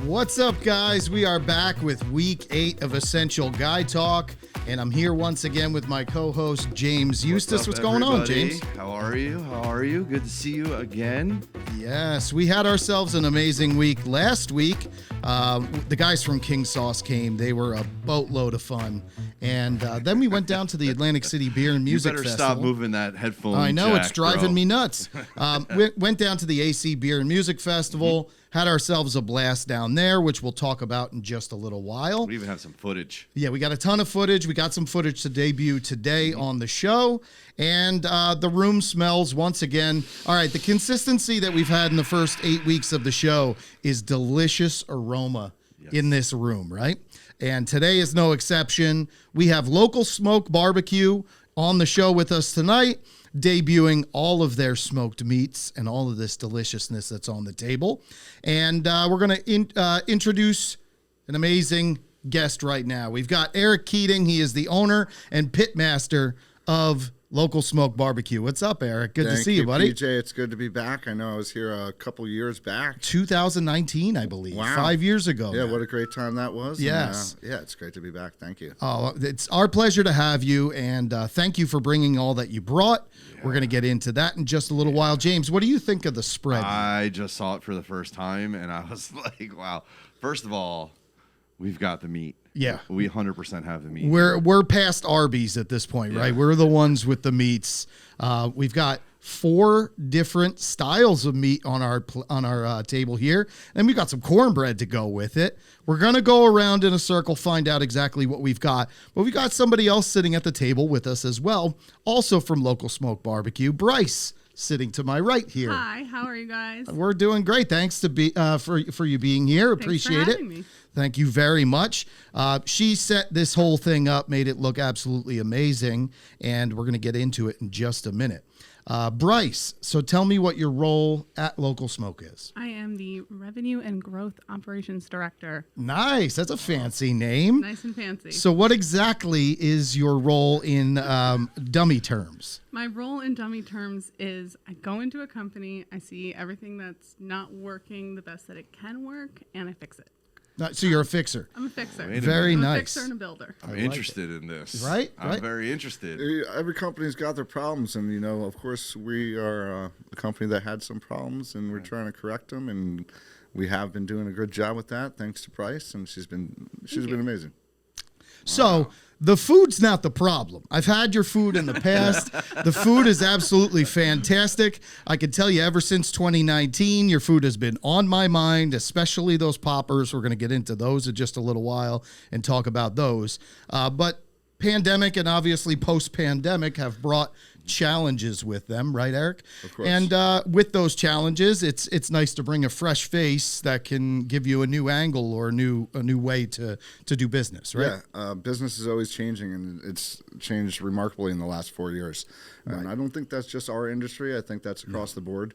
What's up, guys? We are back with week 8 of Essential Guy Talk, and I'm here once again with my co-host, James Eustace. What's going on, James? How are you? Good to see you again. Yes, we had ourselves an amazing week. Last week, the guys from King Sauce came. They were a boatload of fun. And then we went down to the Atlantic City Beer and Music Festival. You better stop moving that headphone I know, jack, it's driving me nuts. Went down to the AC Beer and Music Festival. Had ourselves a blast down there, which we'll talk about in just a little while. We even have some footage. Yeah, we got a ton of footage. We got some footage to debut today on the show. And the room smells once again. All right, the consistency that we've had in the first 8 weeks of the show is delicious aroma in this room, right? And today is no exception. We have Local Smoke BBQ on the show with us tonight, debuting all of their smoked meats and all of this deliciousness that's on the table. And we're going to introduce an amazing guest right now. We've got Eric Keating. He is the owner and pitmaster of Local Smoke BBQ. What's up, Eric? Good to see you, buddy. PJ, it's good to be back. I know I was here a couple years back. 2019, I believe. Wow. 5 years ago. Yeah, now. what a great time that was. Yes. And, yeah, it's great to be back. Thank you. Oh, it's our pleasure to have you, and thank you for bringing all that you brought. Yeah. We're going to get into that in just a little while. James, what do you think of the spread? I just saw it for the first time, and I was like, wow. First of all, we've got the meat. Yeah. We 100% have the meat. We're past Arby's at this point, right? We're the ones with the meats. We've got 4 different styles of meat on our table here, and we've got some cornbread to go with it. We're going to go around in a circle, find out exactly what we've got. But we got somebody else sitting at the table with us as well, also from Local Smoke BBQ, Bryce, sitting to my right here. Hi, how are you guys? We're doing great. Thanks for you being here. Appreciate it. Me. Thank you very much. She set this whole thing up, made it look absolutely amazing, and we're going to get into it in just a minute. Bryce, so tell me what your role at Local Smoke is. I am the Revenue and Growth Operations Director. Nice. That's a fancy name. Nice and fancy. So what exactly is your role in dummy terms? My role in dummy terms is I go into a company, I see everything that's not working the best that it can work, and I fix it. So you're a fixer. I'm a fixer. Very I'm nice. a fixer and a builder. I'm interested in this. Right? I'm very interested. Every company's got their problems, and, of course, we are a company that had some problems, and we're trying to correct them, and we have been doing a good job with that, thanks to Bryce, and she's been amazing. So the food's not the problem. I've had your food in the past. The food is absolutely fantastic. I can tell you ever since 2019, your food has been on my mind, especially those poppers. We're going to get into those in just a little while and talk about those. But pandemic and obviously post-pandemic have brought challenges with them, right, Eric? Of course. And with those challenges, it's nice to bring a fresh face that can give you a new angle or a new way to do business, right? Yeah, business is always changing, and it's changed remarkably in the last 4 years. And I don't think that's just our industry. I think that's across the board.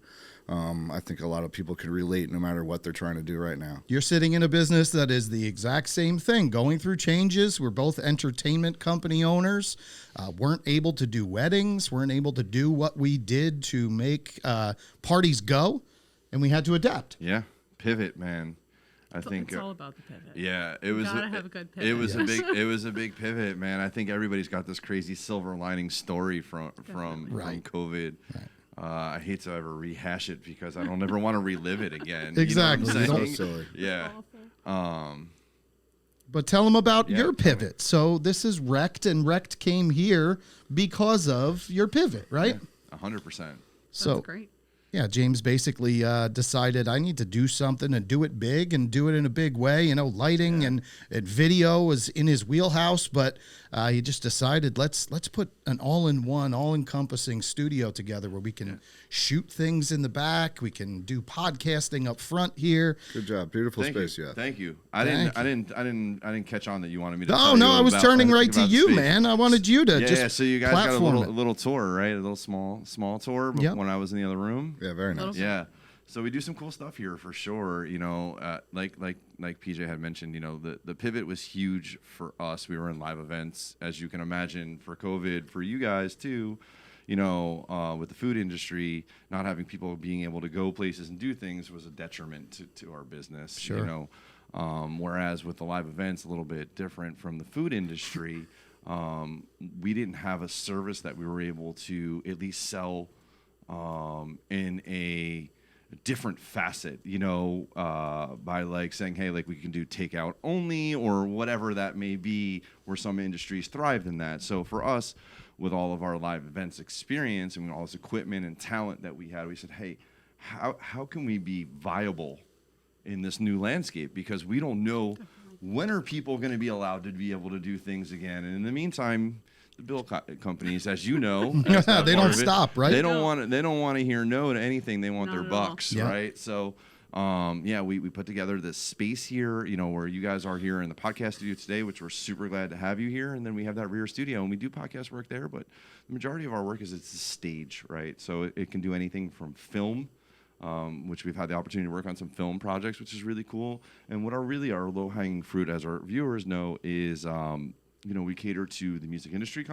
I think a lot of people can relate no matter what they're trying to do right now. You're sitting in a business that is the exact same thing, going through changes. We're both entertainment company owners, weren't able to do weddings, weren't able to do what we did to make parties go, and we had to adapt. Yeah, pivot, man. I think it's all about the pivot. Yeah, it was. Gotta have a good pivot. It was a big pivot, man. I think everybody's got this crazy silver lining story from COVID. Right. I hate to ever rehash it because I don't ever want to relive it again. Exactly. You know what I'm So saying? silly. Yeah. But tell them about your pivot. So this is Wrecked, and Wrecked came here because of your pivot, right? Yeah, 100%. So That's great. yeah, James basically decided I need to do something and do it big and do it in a big way. Lighting and video was in his wheelhouse, but he just decided let's put an all-in-one, all-encompassing studio together where we can shoot things in the back, we can do podcasting up front here. Good job. Beautiful space, yeah. Thank you. I didn't catch on that you wanted me to. Oh tell no, you I was about- turning right to about you, space. man. I wanted you to Yeah, so you guys got a platform little tour, right? A little small tour when I was in the other room. Yeah, very nice. Yeah. So we do some cool stuff here for sure. Like PJ had mentioned, the pivot was huge for us. We were in live events, as you can imagine, for COVID, for you guys too. With the food industry, not having people being able to go places and do things was a detriment to our business. Sure. Whereas with the live events, a little bit different from the food industry, we didn't have a service that we were able to at least sell in a different facet, by like saying, hey, like we can do takeout only or whatever that may be, where some industries thrived in that. So for us, with all of our live events experience and all this equipment and talent that we had, we said, hey, how can we be viable in this new landscape? Because we don't know when are people going to be allowed to be able to do things again. And in the meantime, the bill companies, as you know, they don't stop, right? They don't want to hear no to anything. They want Not their at all. bucks, Yeah. right? So, we put together this space here, where you guys are here in the podcast studio today, which we're super glad to have you here. And then we have that rear studio, and we do podcast work there. But the majority of our work is it's a stage, right? So it can do anything from film, which we've had the opportunity to work on some film projects, which is really cool. And what our low-hanging fruit, as our viewers know, is we cater to the music industry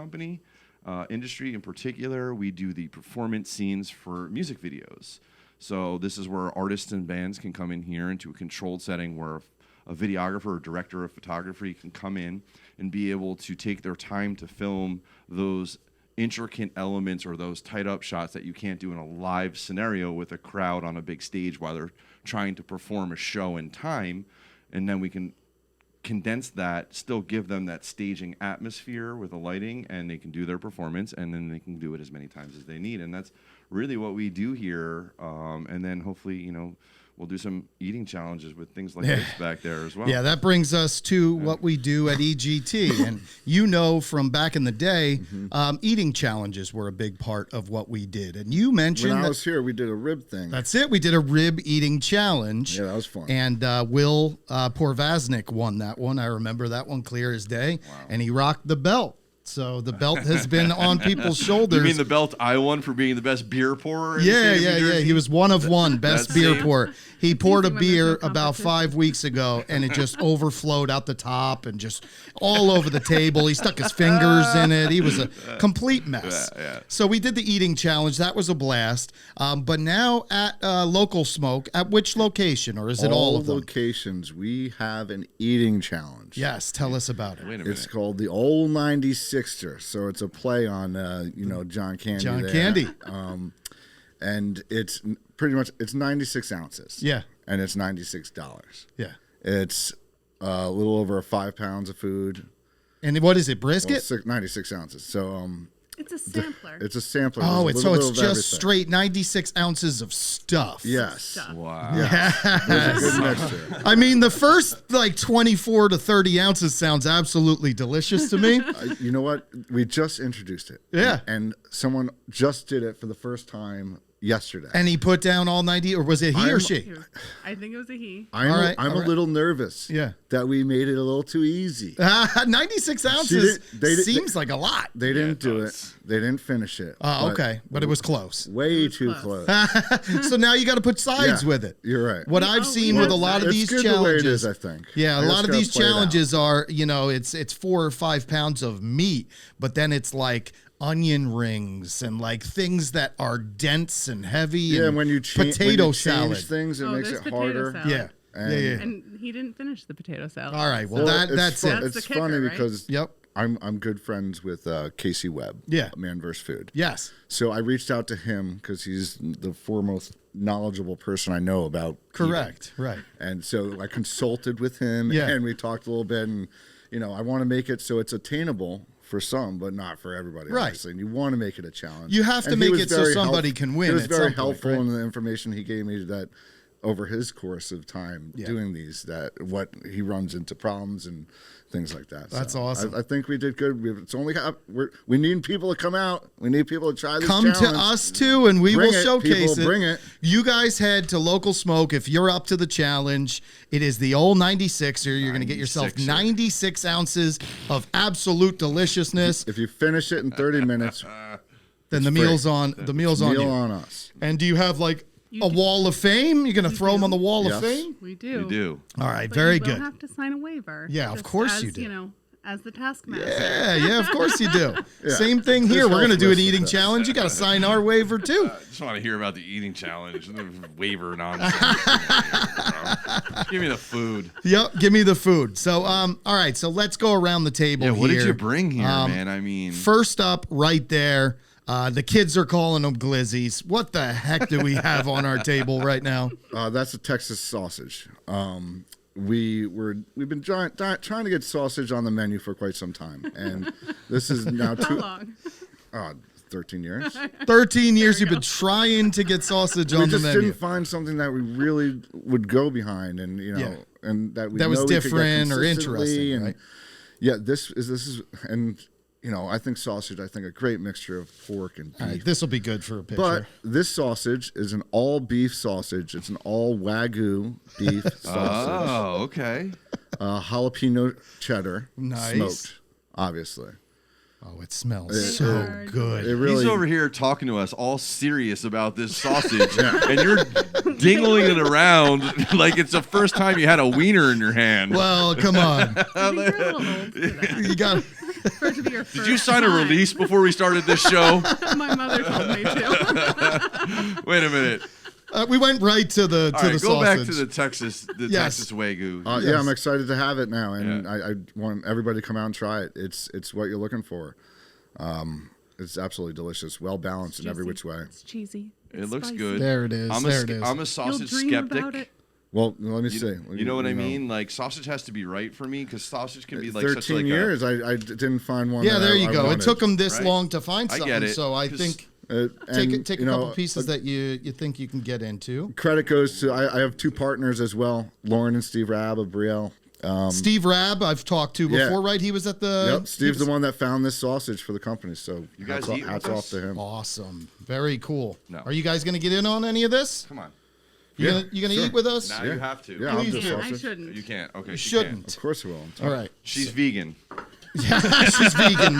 industry in particular. We do the performance scenes for music videos. So this is where artists and bands can come in here into a controlled setting where a videographer or director of photography can come in and be able to take their time to film those intricate elements or those tight up shots that you can't do in a live scenario with a crowd on a big stage while they're trying to perform a show in time. And then we can condense that, still give them that staging atmosphere with the lighting, and they can do their performance, and then they can do it as many times as they need. And that's really what we do here. And then hopefully, we'll do some eating challenges with things like this back there as well. Yeah, that brings us to what we do at EGT. And from back in the day, eating challenges were a big part of what we did. And you mentioned When I was here, we did a rib thing. that's it. We did a rib eating challenge. Yeah, that was fun. And Will Porvaznik won that one. I remember that one clear as day. Wow. And he rocked the belt. So the belt has been on people's shoulders. You mean the belt I won for being the best beer pourer? In the Yeah. state of New Jersey? He was one of one, best beer same. pourer. He poured a easy when there's beer no about competition. 5 weeks ago, and it just overflowed out the top and just all over the table. He stuck his fingers in it. He was a complete mess. Yeah. So we did the eating challenge. That was a blast. But now at Local Smoke, at which location, or is it all of them? locations, we have an eating challenge. Yes, tell us about it. Wait a minute. It's called the Old 96er. So it's a play on, John Candy. John there. Candy. And it's pretty much, it's 96 ounces. Yeah. And it's $96. Yeah. It's a little over 5 pounds of food. And what is it, Well, brisket? 96 ounces. So It's a sampler. it's a sampler. Oh, There's a so little it's bit of just everything. straight 96 ounces of stuff. Yes. Stuff. Wow. There's a good mixture. I mean, the first 24 to 30 ounces sounds absolutely delicious to me. You know what? We just introduced it. Yeah. And someone just did it for the first time yesterday. And he put down all 90, or was it he or she? I think it was a he. I'm, All right, I'm all a right. little nervous Yeah. that we made it a little too easy. 96 ounces seems like a lot. They didn't do it. does. They didn't finish it. Oh, but okay. But it was close. Way was too close. close. So now you got to put sides Yeah, with it. You're right. What We- I've oh, seen we with a have lot of it's these good the way it challenges. is, I think. Yeah, I a just lot of gotta these play it out. challenges are, it's 4 or 5 pounds of meat, but then it's like onion rings and like things that are dense and heavy. Yeah, and when you potato change salad. things, it Oh, makes there's it potato harder. salad. Yeah. And- yeah. And he didn't finish the potato salad. All right. Well, Well, that's fun- it. That's It's the funny kicker, right? because Yep. I'm good friends with Casey Webb. Yeah. Man vs. Food. Yes. So I reached out to him because he's the foremost knowledgeable person I know about. Correct. Right. eating. And so I consulted with him, Yeah. and we talked a little bit. And I want to make it so it's attainable for some, but not for everybody. Right. Obviously. And you want to make it a challenge. You have to And he make was it so very somebody can win He was at very some point, helpful right? in the information he gave me that over his course of time Yeah. doing these, that what he runs into problems and things like that. That's So awesome. I think we did good. It's only we need people to come out. We need people to try this Come challenge. to us too, and we Bring will it, showcase people, it. bring it. You guys head to Local Smoke if you're up to the challenge. It is the old 96er. You're going to get yourself 96er. 96 ounces of absolute deliciousness. If you finish it in 30 minutes, Then the free. meal's on. The meal's on meal you. on us. And do you have like You a do. wall of fame? You're going to throw them on the wall of Yes. fame? We do. We do. All right, But very you will good. have to sign a waiver. Yeah, of just course as, you do. As the taskmaster. Yeah, of course you do. Yeah. Same thing here. Just We're going to help do an us with eating that. challenge. You got to sign our waiver too. I just want to hear about the eating challenge and the waiver nonsense. Give me the food. Yep, give me the food. So, all right, so let's go around the table Yeah, here. what did you bring here, man? I mean, First up, right there, the kids are calling them glizzies. What the heck do we have on our table right now? That's a Texas sausage. We've been trying to get sausage on the menu for quite some time, and this is now How long? 13 years. 13 years you've been trying to get sausage on We the just menu. didn't find something that we really would go behind, and Yeah. and that we That was know we could get different or consistently, interesting, and right? yeah, this is, and I think sausage. I think a great mixture of pork and beef. All right, this will be good for a picture. But this sausage is an all beef sausage. It's an all Wagyu beef sausage. oh, okay. Jalapeno cheddar, Nice. smoked, obviously. Oh, it smells It- so it- good. It really He's over here talking to us all serious about this sausage, and you're dingling it around like it's the first time you had a wiener in your hand. Well, come on. I think you're a little old for that. You got For it to be your Did you first sign a time. release before we started this show? My mother told me to. Wait a minute. we went right to the All to right, the go sausage. back to the Texas Yes. Texas Wagyu. Yeah, Yes. I'm excited to have it now, and Yeah. I want everybody to come out and try it. It's what you're looking for. It's absolutely delicious, well balanced in every Juicy. which way. It's cheesy. It It's looks spicy. good. There it is. I'm There it is. I'm a You'll sausage dream skeptic. about it. Well, let me see. You know what I mean? Like sausage has to be right for me because sausage can be like 13 such like years, I didn't find one. Yeah, that there I you go. It wanted. took them this Right. long to find I something, get it, so I 'cause- think And, take a couple pieces that you think you can get into. Credit goes to I have two partners as well, Lauren and Steve Rabb of Brielle. Steve Rabb, I've talked to yeah. before, right? He was at the. Yep, Steve's the one that found this sausage for the company. So You guys eat with hats us? off to him. Awesome. Very cool. No. Are you guys going to get in on any of this? Come on. You Yeah, gonna sure. eat with us? Now Yeah. you have to. Yeah, I'll Please do do. I sausage. shouldn't. You can't. Okay. You she shouldn't. Of course we will. All right. She's vegan. She's vegan,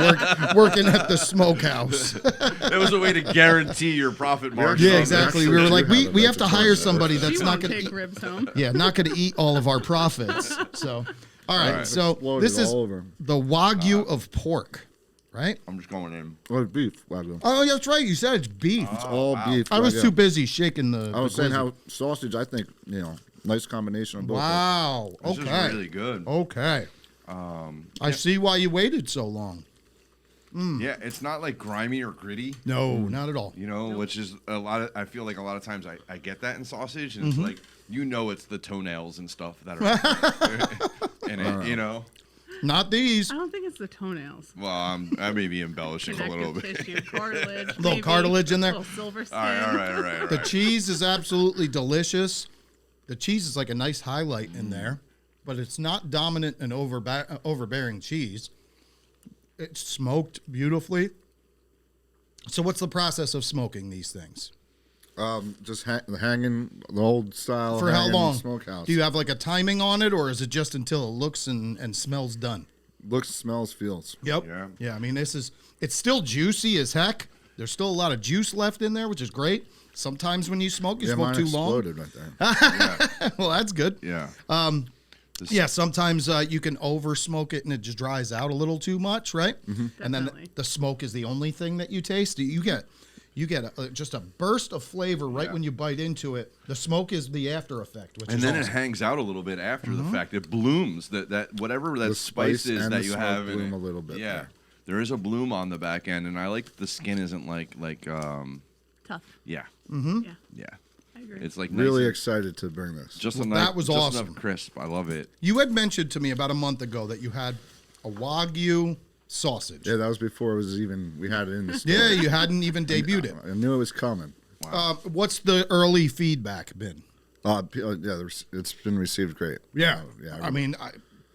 working at the smokehouse. That was a way to guarantee your profit margin. Yeah, on exactly. actually We were do like, have a we have to hire vegetarian somebody version. that's She not won't going to take eat. ribs home. Yeah, not going to eat all of our profits. So, all right. right. So Exploded this is all over. the Wagyu of pork, right? I'm just going in. Well, beef, Wagyu. Oh, yeah, that's right. You said it's beef. It's all beef. I was Wagyu. too busy shaking the. I was the saying glizzy. how sausage, I think, nice combination of both. Wow. This Okay. is really good. Okay. I see why you waited so long. Yeah, it's not like grimy or gritty. No, not at all. You know, which is a lot of. I feel like a lot of times I get that in sausage, and Mm-hmm. it's like it's the toenails and stuff that are in it. You know. Not these. I don't think it's the toenails. Well, I may be embellishing a little Connective bit. tissue, cartilage. Little maybe. cartilage in there. Little silver skin. All right. The cheese is absolutely delicious. The cheese is like a nice highlight in there, but it's not dominant and overbearing cheese. It's smoked beautifully. So what's the process of smoking these things? Just hanging the old style. For how hanging long? Smokehouse. Do you have like a timing on it, or is it just until it looks and smells done? Looks, smells, feels. Yep. Yeah. I mean, it's still juicy as heck. There's still a lot of juice left in there, which is great. Sometimes when you smoke, you Yeah, smoke mine too long. exploded right there. Well, that's good. Yeah. Yeah, sometimes you can over smoke it and it just dries out a little too much, right? And then Definitely. the smoke is the only thing that you taste. You get just a burst of flavor right when you bite into it. The smoke is the after effect, which And is then it awesome. hangs out a little bit after the fact. It blooms. That whatever that The spice spice is and that the you smoke have in bloom it. a little bit Yeah. there. There is a bloom on the back end, and I like that the skin isn't like Tough. yeah. Yeah, Yeah. I agree. It's like Really nice, excited to bring this. just Well, enough, that was just awesome. enough crisp. I love it. You had mentioned to me about a month ago that you had a Wagyu sausage. Yeah, that was before it was even, we had it in the store. Yeah, you hadn't even debuted it. I knew it was coming. What's the early feedback been? It's been received great. Yeah. I mean,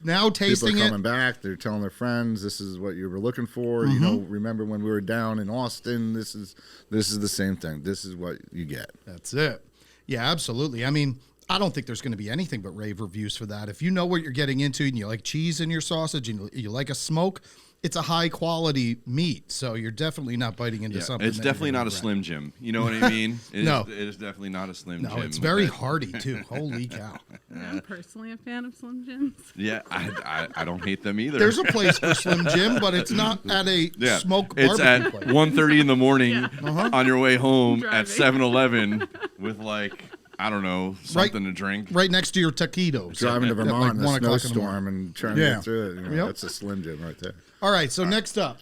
now People are tasting coming it. back. They're telling their friends, "This is what you were looking for." Remember when we were down in Austin? This is the same thing. This is what you get. That's it. Yeah, absolutely. I mean, I don't think there's going to be anything but rave reviews for that. If you know what you're getting into and you like cheese in your sausage and you like a smoke, it's a high quality meat. So you're definitely not biting into Yeah. something. It's that you're definitely gonna not a regret. Slim Jim. You know what I mean? No. It is definitely not a Slim No, Jim. it's very That- hearty too. Holy cow. I'm personally a fan of Slim Jims. Yeah, I don't hate them either. There's a place for Slim Jim, but it's not at a yeah. smoke It's barbecue at place. 1:30 in the morning Yeah. on your way home Driving. at 7-Eleven with like I don't know, something to drink. Right next to your taquitos. Driving to at Vermont in a 1 o'clock in the snowstorm morning. and trying to Yeah. get through it. You know, Yep. That's a Slim Jim right there. All right, so next up.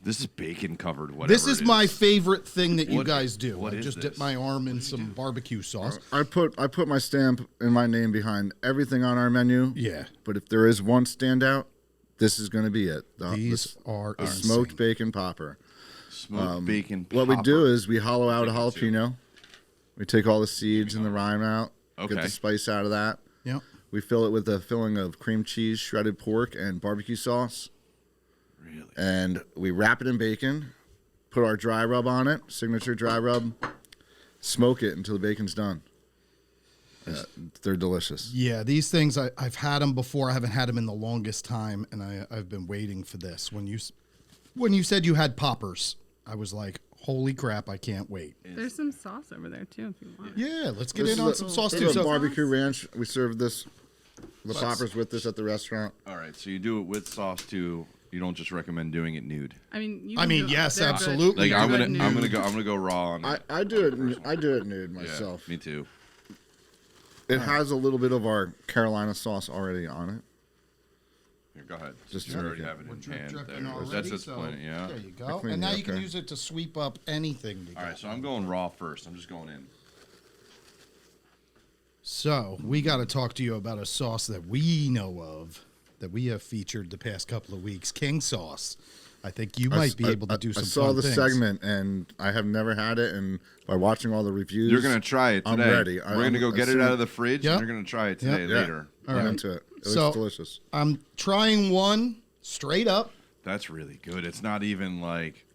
This is bacon covered. Whatever. This is it my favorite thing that you What- guys do. what I is just dip this? my arm in some barbecue sauce. I put my stamp and my name behind everything on our menu. Yeah. But if there is one standout, this is going to be it. These are the insane. smoked bacon popper. smoked bacon. What we popper. do is we hollow out a Bacon too. jalapeno. We take all the seeds and the rind out. Get Okay. the spice out of that. Yep. We fill it with a filling of cream cheese, shredded pork, and barbecue sauce. Really? And we wrap it in bacon, put our dry rub on it, signature dry rub, smoke it until the bacon's done. They're delicious. Yeah, these things I've had them before. I haven't had them in the longest time, and I've been waiting for this. When you said you had poppers, I was like, "Holy crap! I can't wait." There's some sauce over there too, if you want. Yeah, let's get This in is on a- some sauce This too. is a So, barbecue ranch. We serve the poppers with this at the restaurant. All right, so you do it with sauce too. You don't just recommend doing it nude. I mean, you I can mean, do- yes, they're good. absolutely. Like They're I'm Good gonna nude. go raw on it. I do it. I do it nude Yeah, myself. me too. It has a little bit of our Carolina sauce already on it. Here, go ahead. Just you to already make it- have it we're in drip hand. dripping There. already, That's so plenty. Yeah. there you go. clean And now it you up can there. use it to sweep up anything. All right, so I'm going raw first. I'm just going in. So we got to talk to you about a sauce that we know of, that we have featured the past couple of weeks, King sauce. I think you might be able to do some I saw fun the things. segment and I have never had it. And by watching all the reviews, You're gonna try it I'm today. ready. We're gonna go get it out of the fridge, Yep. and you're gonna try it today Yeah, later. All I'm right. into it. It So- looks delicious. I'm trying one straight up. That's really good. It's not even like,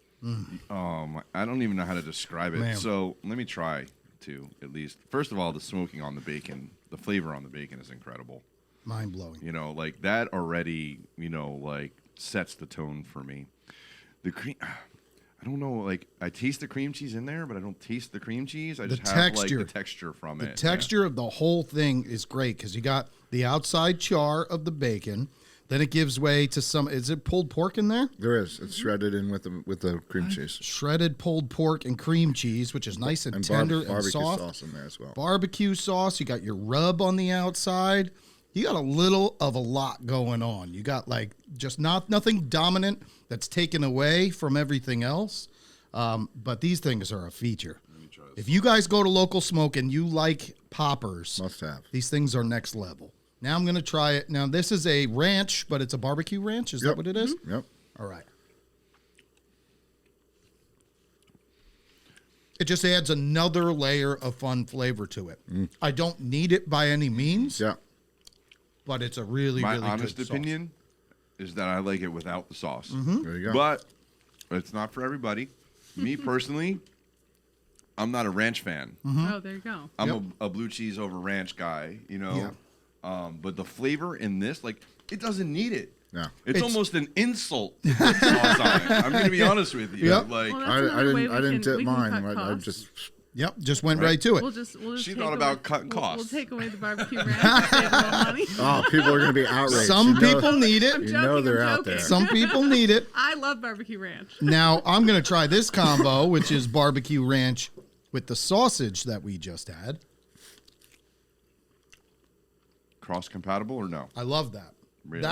I don't even know how to describe it. Man. So let me try to at least. First of all, the smoking on the bacon, the flavor on the bacon is incredible. Mind blowing. You know, like that already, like sets the tone for me. The cream, I don't know, like I taste the cream cheese in there, but I don't taste the cream cheese. I The just have texture. like the texture from The it. texture of the whole thing is great because you got the outside char of the bacon. Then it gives way to some. Is it pulled pork in there? There is. It's shredded in with the cream cheese Shredded pulled pork and cream cheese, which is nice and, and tender and barbecue soft. sauce in there as well. Barbecue sauce. You got your rub on the outside. You got a little of a lot going on. You got like just nothing dominant that's taken away from everything else. But these things are a feature. If you guys go to Local Smoke and you like poppers, Must have. these things are next level. Now I'm going to try it. Now this is a ranch, but it's a barbecue ranch. Is that Yep. what it is? Yep. All right. It just adds another layer of fun flavor to it. I don't need it by any means, Yeah. but it's a really, My really honest good sauce. opinion is that I like it without the sauce. There you go. But it's not for everybody. Me personally, I'm not a ranch fan. Oh, there you go. I'm a blue cheese over ranch guy, Yeah. But the flavor in this, like, it doesn't need it. No. It's almost an insult to put sauce on it. I'm going to be honest with you. Yep. Like, Well, that's I another way didn't. we I didn't can- dip we can mine. cut I costs. just. Yep, just went right to it. We'll just She take thought away- about cutting we'll costs. take away the barbecue ranch and save a little money. Oh, people are going to be outraged. Some You know- people need it. I'm You joking, know they're I'm out joking. there. Some people need it. I love barbecue ranch. Now I'm going to try this combo, which is barbecue ranch with the sausage that we just had. cross compatible or no? I love that. Really?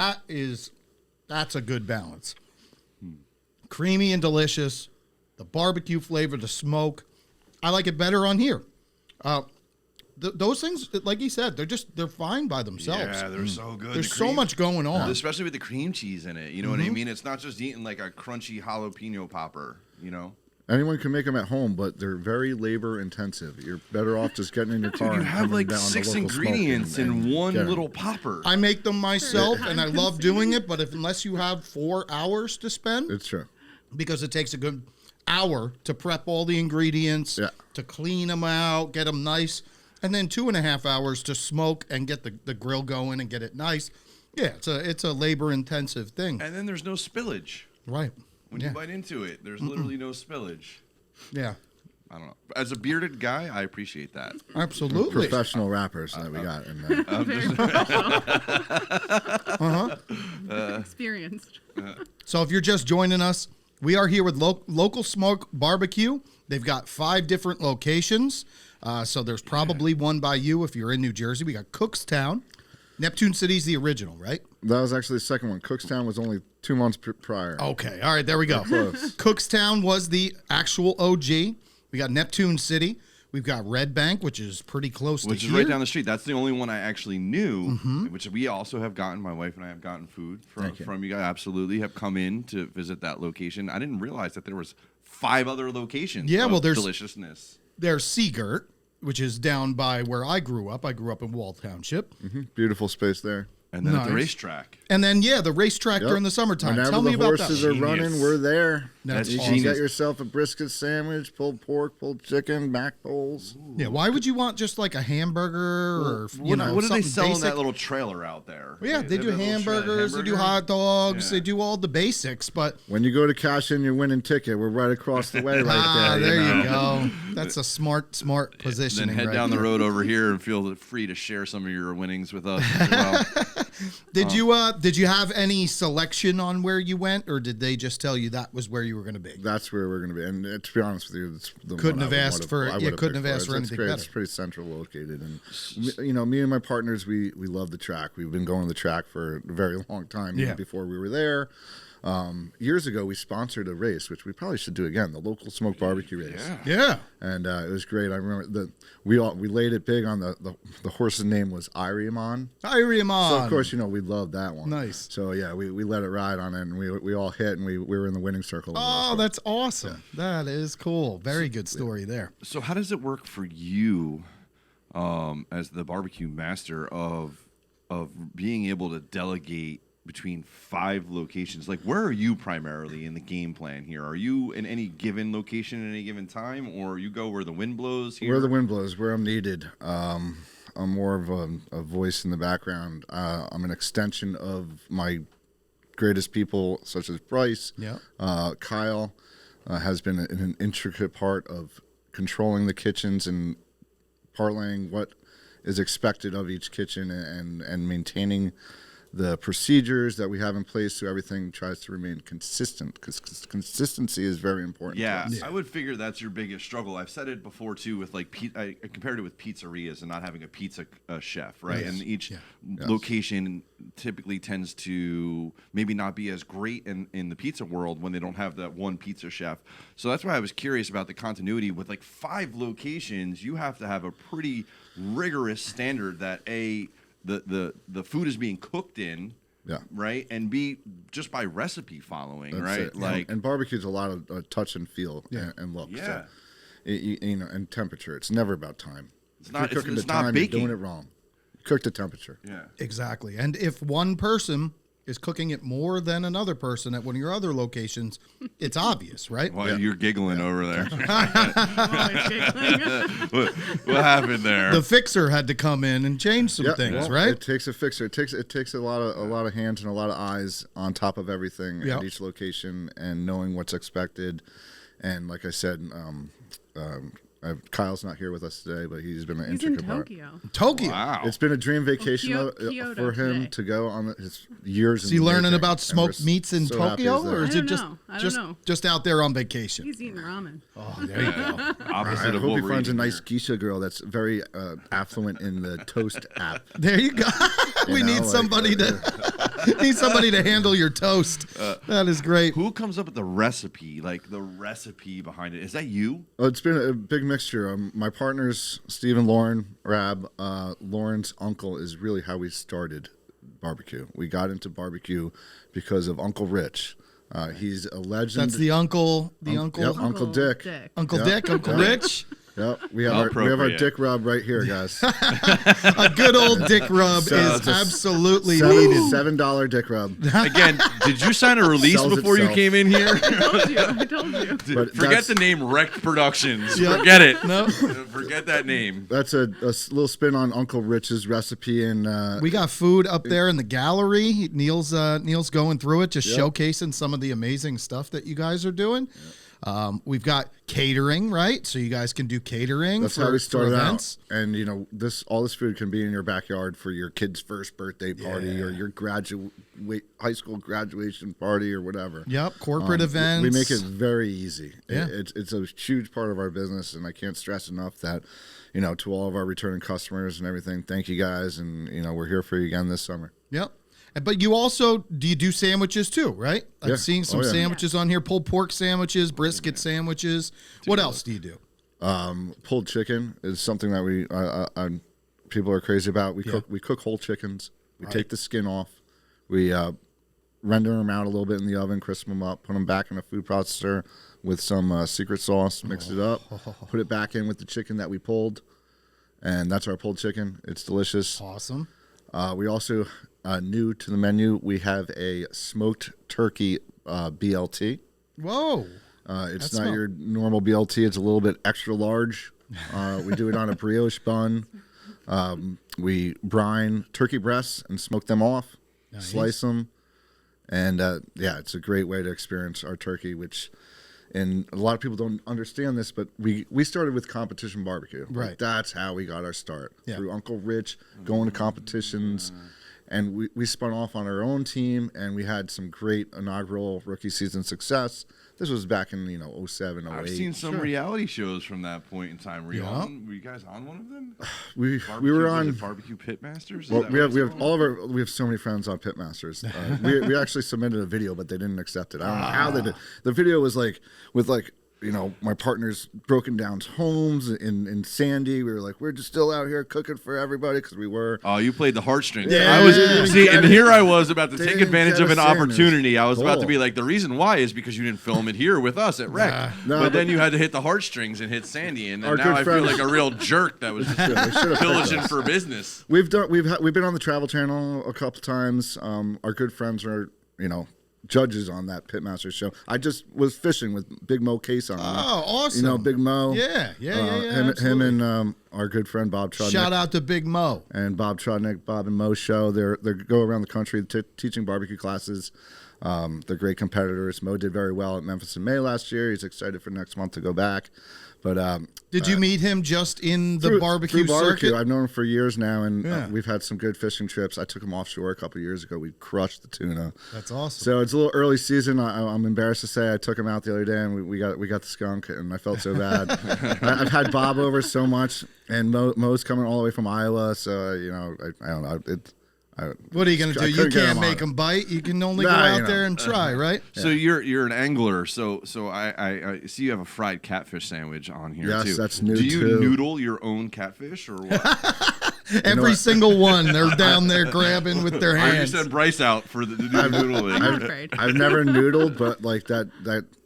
That's a good balance. Creamy and delicious. The barbecue flavor, the smoke. I like it better on here. Those things, like he said, they're fine by themselves. Yeah, they're so good. There's The so cream- much going on. Especially with the cream cheese in it. You know what I mean? It's not just eating like a crunchy jalapeno popper, you know? Anyone can make them at home, but they're very labor intensive. You're better off just getting in your car. You and have coming like down to 6 Local Smoke ingredients and in one get 'em. little popper. I make them myself, Very and I love doing it. But unless you have 4 hours to spend, It's true. because it takes a good hour to prep all the ingredients, Yeah. to clean them out, get them nice, and then 2.5 hours to smoke and get the grill going and get it nice. Yeah, it's a labor intensive thing. And then there's no spillage. Right. When Yeah. you bite into it, there's literally no spillage. Yeah. I don't know. As a bearded guy, I appreciate that. Absolutely. Professional rappers that we got in there. Very experienced. So if you're just joining us, we are here with Local Smoke BBQ. They've got 5 different locations. So there's probably one by you if you're in New Jersey. We got Cookstown. Neptune City's the original, right? That was actually the second one. Cookstown was only 2 months prior. Okay. All right. There we go. Close. Cookstown was the actual OG. We got Neptune City. We've got Red Bank, which is pretty close Which to is here. right down the street. That's the only one I actually knew, which we also have gotten. My wife and I have gotten food from you guys. Absolutely, have come in to visit that location. I didn't realize that there was 5 other locations. Yeah, of well, there's deliciousness. There's Seagirt, which is down by where I grew up. I grew up in Wall Township. Beautiful space there. And then at the Nice. racetrack. And then, the racetrack Yep. during the summertime. Whenever Tell me the about horses that. are running, we're there. That's you awesome. can get yourself a brisket sandwich, pulled pork, pulled chicken, back bowls. Yeah, why would you want just like a hamburger or What do they something sell in basic? that little trailer out there? Yeah, they do have that little hamburgers, they do hamburger? hot dogs, Yeah. they do all the basics, but When you go to cash in your winning ticket, we're right across the way right there. there know. you go. That's a smart Then positioning. head right down the there. road over here and feel free to share some of your winnings with us as well. Did you have any selection on where you went, or did they just tell you that was where you were going to be? That's where we're going to be. And to be honest with you, it's the Couldn't one have I would asked wanna- for- I yeah, would have couldn't picked have asked for It's anything great. better. It's pretty central located. And, me and my partners, we love the track. We've been going to the track for a very long time, Yeah. even before we were there. Years ago, we sponsored a race, which we probably should do again, the Local Smoke BBQ race. Yeah. And it was great. I remember that we laid it big on the horse's name was Iriamon. Iriamon. So of course, we loved that one. Nice. So yeah, we let it ride on it, and we all hit, and we were in the winning circle. Oh, that's awesome. That is cool. Very good story there. So how does it work for you as the barbecue master of being able to delegate between 5 locations? Like, where are you primarily in the game plan here? Are you in any given location at any given time, or you go where the wind blows here? Where the wind blows, where I'm needed. I'm more of a voice in the background. I'm an extension of my greatest people, such as Bryce. Yeah. Kyle has been an intricate part of controlling the kitchens and parlaying what is expected of each kitchen and maintaining the procedures that we have in place so everything tries to remain consistent, because consistency is very important. to Yeah, us. I would figure that's your biggest struggle. I've said it before too with like I compared it with pizzerias and not having a pizza chef, right? Yes. And each Yeah. location typically tends to maybe not be as great in the pizza world when they don't have that one pizza chef. So that's why I was curious about the continuity with like 5 locations. You have to have a pretty rigorous standard that the food is being cooked in, Yeah. right, and B, just by recipe following, That's right? it. Like, and barbecue's a lot of touch and feel and look. Yeah. So, and temperature. It's never about time. It's not- If you're cooking it's to not time, baking. you're doing it wrong. Cook to temperature. yeah. Exactly. And if one person is cooking it more than another person at one of your other locations, it's obvious, right? Well, you're giggling over there. Always giggling. what happened there? The fixer had to come in and change some Yeah, things, well, right? It takes a fixer. It takes a lot of hands and a lot of eyes on top of everything Yep. at each location and knowing what's expected. And like I said, Kyle's not here with us today, but he's been an He's in intricate part. Tokyo. Tokyo. Wow. It's been a dream vacation Kyoto for him today. to go on his years. Is he in the learning making, about and smoked we're meats in so happy Tokyo, he's there. or is I it don't just know. I don't just know. just out there on vacation? He's eating ramen. Oh, there you go. I Opposite of hope what he we're finds a eating nice here. geisha girl that's very affluent in the Toast app. There you go. We You know, need like, somebody to handle your toast. That is great. Who comes up with the recipe, like the recipe behind it? Is that you? Well, it's been a big mixture. My partners, Steve and Lauren Rab, Lauren's uncle is really how we started barbecue. We got into barbecue because of Uncle Rich. He's a legend. That's the uncle. The uncle. Yep, Uncle Dick. Uncle Yep. Dick. Uncle Rich. Yep, we have our Appropriate. dick rub right here, guys. A good old dick rub So is just absolutely needed. $7 dick rub. Again, did you sign a release Sells before you itself. came in here? I told you. But Forget that's- the name Wrecked Productions. Yeah. Forget it. No. Forget that name. That's a little spin on Uncle Rich's recipe, and We got food up there in the gallery. Neil's going through it, just Yep. showcasing some of the amazing stuff that you guys are doing. We've got catering, right? So you guys can do catering. That's for, how we for started events. out. And all this food can be in your backyard for your kid's first birthday party or your high school graduation party or whatever. Yep, corporate events. We make it very easy. Yeah. It's a huge part of our business, and I can't stress enough that, to all of our returning customers and everything, thank you guys, and we're here for you again this summer. Yep. But you also, do you do sandwiches too, right? I'm Yeah. seeing some Oh, yeah. sandwiches on here, pulled pork sandwiches, brisket sandwiches. What else do you do? Pulled chicken is something that people are crazy about. We cook whole chickens. We take the skin off. We render them out a little bit in the oven, crisp them up, put them back in a food processor with some secret sauce, mix it up, put it back in with the chicken that we pulled, and that's our pulled chicken. It's delicious. Awesome. We also, new to the menu, we have a smoked turkey BLT. Whoa. It's not your normal BLT. It's a little bit extra large. We do it on a brioche bun. We brine turkey breasts and smoke them off, slice them. And, it's a great way to experience our turkey, and a lot of people don't understand this, but we started with competition barbecue. Right. That's how we got our start. Yeah. Through Uncle Rich, going to competitions. And we spun off on our own team, and we had some great inaugural rookie season success. This was back in 07, 08. I've seen some reality shows from that point in time. Were you Yeah. on? Were you guys on one of them? We Barbecue, were was on. it Barbecue Pitmasters. Is Well, that we what have it's called? we have so many friends on Pitmasters. We actually submitted a video, but they didn't accept it. I don't know how they did. The video was with my partner's broken down homes in Sandy. We were like, we're just still out here cooking for everybody because we were. Oh, you played the heartstrings. Yeah. I was see, Get and it. here I was about to They take didn't advantage get of an us in. opportunity. I was about to Cool. be like, the reason why is because you didn't film it here with us at Rec. No, but then you had to hit the heartstrings and hit Sandy, and then Our now good I feel friend- like a real jerk that was just They should have picked pillaging us. for business. We've been on the Travel Channel a couple times. Our good friends are judges on that Pitmaster show. I just was fishing with Big Mo Case on. Oh, awesome. Big Mo. Yeah. Him absolutely. and our good friend Bob Trudnick. Shout out to Big Mo. And Bob Trudnick, Bob and Mo show. They go around the country teaching barbecue classes. They're great competitors. Mo did very well at Memphis in May last year. He's excited for next month to go back. But Did you meet him just in the through barbecue barbecue, circuit? I've known him for years now, and Yeah. we've had some good fishing trips. I took him offshore a couple of years ago. We crushed the tuna. That's awesome. So it's a little early season. I'm embarrassed to say I took him out the other day, and we got the skunk, and I felt so bad. I've had Bob over so much, and Mo's coming all the way from Iowa, so I don't know. What are you going to I do? You couldn't get can't him make on them bite. You can only Nah, go you out know. there and try, right? So you're an angler. So I see you have a fried catfish sandwich on here Yes, too. that's new Do you too. noodle your own catfish or what? Every single one, they're down there grabbing with their I hands. just sent Bryce out for the noodling. I'm not afraid. I've never noodled, but like that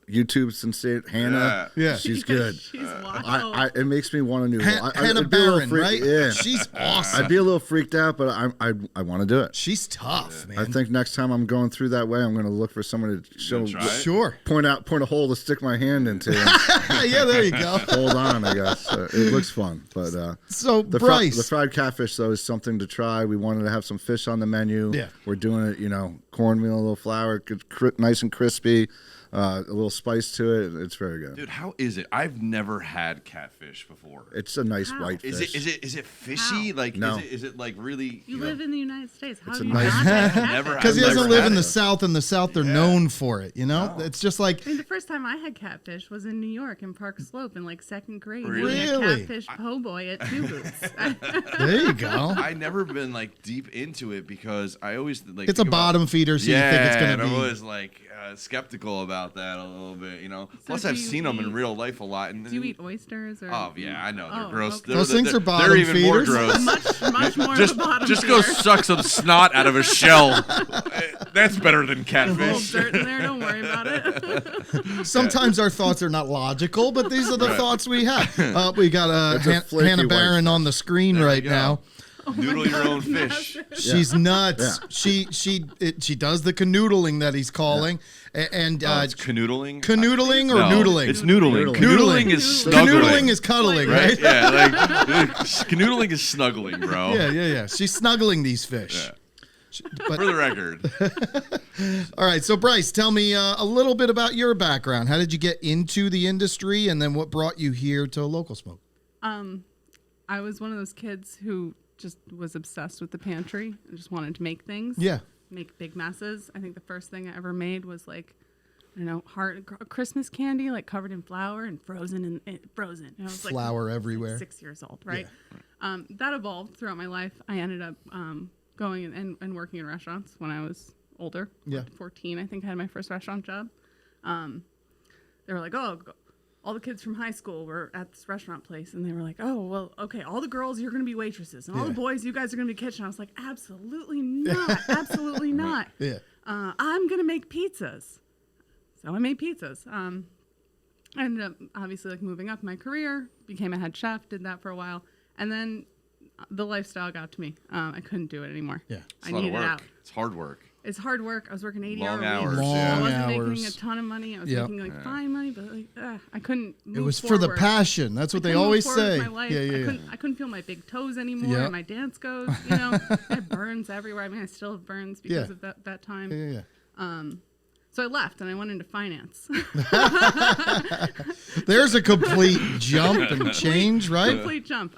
YouTube sensation Hannah, Yeah. she's good. She's wild. It makes me want to noodle. Hannah I'd be a little Barron, right? Yeah, She's awesome. I'd be a little freaked out, but I want to do it. She's tough, man. I think next time I'm going through that way, I'm going to look for someone to show, try it? Sure. point a hole to stick my hand into. And Yeah, there you go. hold on, I guess it looks fun. But So, the Bryce. fried catfish though is something to try. We wanted to have some fish on the menu. Yeah. We're doing it. Cornmeal, a little flour, nice and crispy. A little spice to it. It's very good. Dude, how is it? I've never had catfish before. It's a nice How? white fish. Is it fishy? How? Like No. is it like really? You live in the United States. How It's do a you nice- not have Never catfish? Because he I've doesn't never live had in the it. South. In the South, they're known for it. It's just like I mean, the first time I had catfish was in New York in Park Slope in like second grade. Really? Eating a Really? catfish po' boy at Two Boots. there you go. I never been like deep into it because I always like It's a think about- bottom feeder, so yeah, you think it's and going I'm to be. always like skeptical about that a little bit, Plus, do I've you seen them in eat- real life a lot. And Do you eat oysters or? Oh yeah, I know they're Oh, gross. okay. Those things are bottom They're even more feeders. gross. Much more just of a bottom just go feeder. suck some snot out of a shell. That's better than A little catfish. dirt in there. Don't worry about it. Sometimes our thoughts are not logical, but these are the thoughts we have. We got It's a flaky Hannah white Barron on the screen There right you go. now. Noodle your own fish. She's nuts. Yeah. She does the canoodling that he's calling, and It's canoodling. canoodling or No, noodling. It's noodling. Noodling. Canoodling is snuggling. Canoodling is cuddling, right? Yeah, like canoodling is snuggling, bro. Yeah. She's snuggling these fish. Yeah. But For the record. all right, so Bryce, tell me a little bit about your background. How did you get into the industry, and then what brought you here to Local Smoke? I was one of those kids who just was obsessed with the pantry and just wanted to make things. Yeah. Make big messes. I think the first thing I ever made was like, I don't know, Christmas candy, like covered in flour and frozen and frozen. And I was Flour everywhere. Like 6 years old, right? Yeah. That evolved throughout my life. I ended up going and working in restaurants when I was older. Yeah. 14, I think I had my first restaurant job. They were like, oh, all the kids from high school were at this restaurant place, and they were like, oh, well, okay, all the girls, you're going to be waitresses, and all the boys, you guys are going to be kitchen. I was like, absolutely not. Absolutely not. Yeah. I'm going to make pizzas. So I made pizzas. I ended up obviously like moving up my career, became a head chef, did that for a while. And then the lifestyle got to me. I couldn't do it anymore. Yeah. It's I a lot of needed work. out. It's hard work. It's hard work. I was working 80 Long hour hours. weeks. Long I wasn't hours. making a ton of money. I was making like fine money, but like I couldn't move It was forward. for the passion. That's what they Couldn't move always forward with say. my life. Yeah. I couldn't feel my big toes anymore. Yeah. And my dance goes, you know. I had burns everywhere. I mean, I still have burns because of that time. Yeah. So I left and I went into finance. There's a complete jump and change, right? Complete jump.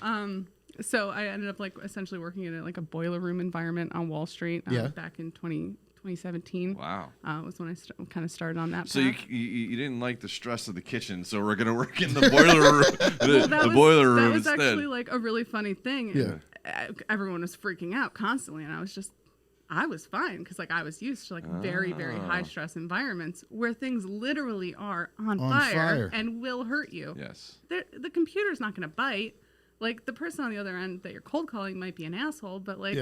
So I ended up like essentially working in like a boiler room environment on Wall Street back in 2017. Wow. Was when I kind of started on that path. So you didn't like the stress of the kitchen, so we're going to work in the boiler room, boiler room that was instead. actually like a really funny thing. Yeah. Everyone was freaking out constantly, and I was fine because like I was used to like very, very high stress environments where things literally are on fire and will hurt you. Yes. The computer's not going to bite. Like the person on the other end that you're cold calling might be an asshole, but like,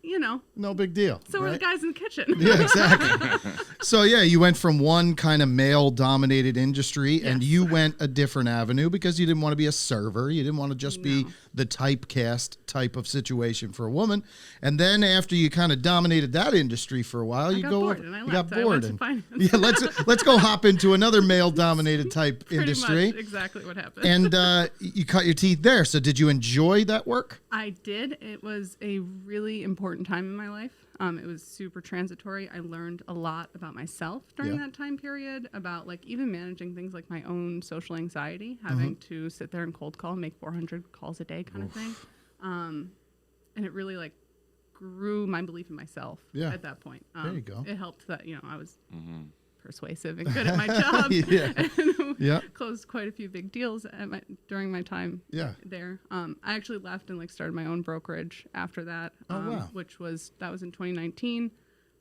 you know, no big deal. So right? are the guys in the kitchen. Yeah, exactly. So yeah, you went from one kind of male-dominated industry, and you went a different avenue because you didn't want to be a server. You didn't want to just be the typecast type of situation for a woman. And then after you kind of dominated that industry for a while, you got bored. Yeah, let's go hop into another male-dominated type industry. Much exactly what happened. And you cut your teeth there. So did you enjoy that work? I did. It was a really important time in my life. It was super transitory. I learned a lot about myself during that time period, about like even managing things like my own social anxiety, having to sit there and cold call, make 400 calls a day kind of thing. And it really like grew my belief in myself at that point. There you go. It helped that, you know, I was persuasive and good at my job. And closed quite a few big deals during my time there. I actually left and like started my own brokerage after that. Wow. That was in 2019.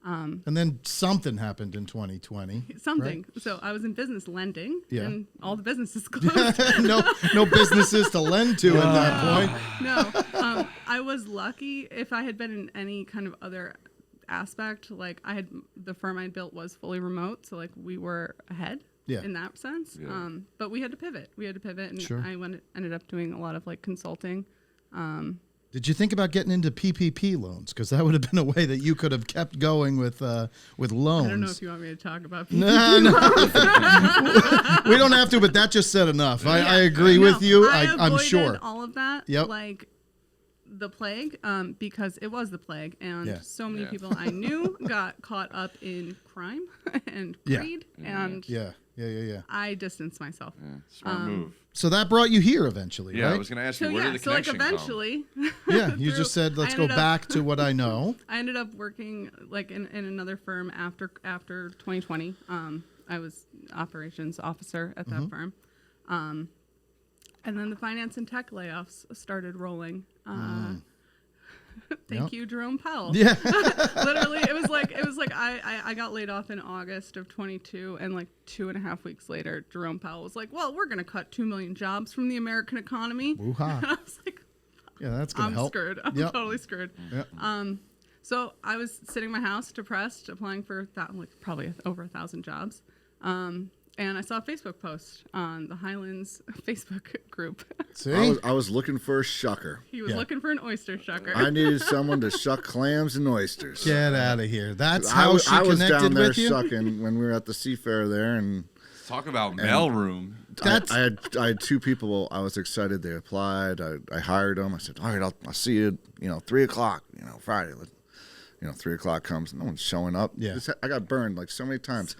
And then something happened in 2020. Something. Right? So I was in business lending, and all the businesses closed. no businesses to lend to at that point. No. I was lucky. If I had been in any kind of other aspect, like the firm I built was fully remote, so like we were ahead in that sense. But we had to pivot. And I ended up doing a lot of like consulting. Did you think about getting into PPP loans? Because that would have been a way that you could have kept going with loans. I don't know if you want me to talk about PPP loans. We don't have to, but that just said enough. I agree with you. I'm sure. All of that. Yep. Like the plague, because it was the plague, and so many people I knew got caught up in crime and greed, and I distanced myself. Smart move. So that brought you here eventually, right? I was going to ask you, where did the connection come? Eventually. You just said, let's go back to what I know. I ended up working like in another firm after 2020. I was operations officer at that firm. And then the finance and tech layoffs started rolling. Thank you, Jerome Powell. Yeah. Literally, it was like I got laid off in August of 22, and like 2.5 weeks later, Jerome Powell was like, "Well, we're going to cut 2 million jobs from the American economy." Woo-ha. And I was like, that's going to help. Screwed. I'm totally screwed. Yep. So I was sitting in my house, depressed, applying for probably over 1,000 jobs. And I saw a Facebook post on the Highlands Facebook group. See? I was looking for a shucker. He was looking for an oyster shucker. I needed someone to shuck clams and oysters. Get out of here. That's how she I was connected down there with you? shucking when we were at the Seafair there. And talk about mailroom. I had 2 people. I was excited. They applied. I hired them. I said, all right, I'll see you, 3:00, Friday. 3:00 comes, no one's showing up. Yeah. I got burned like so many times.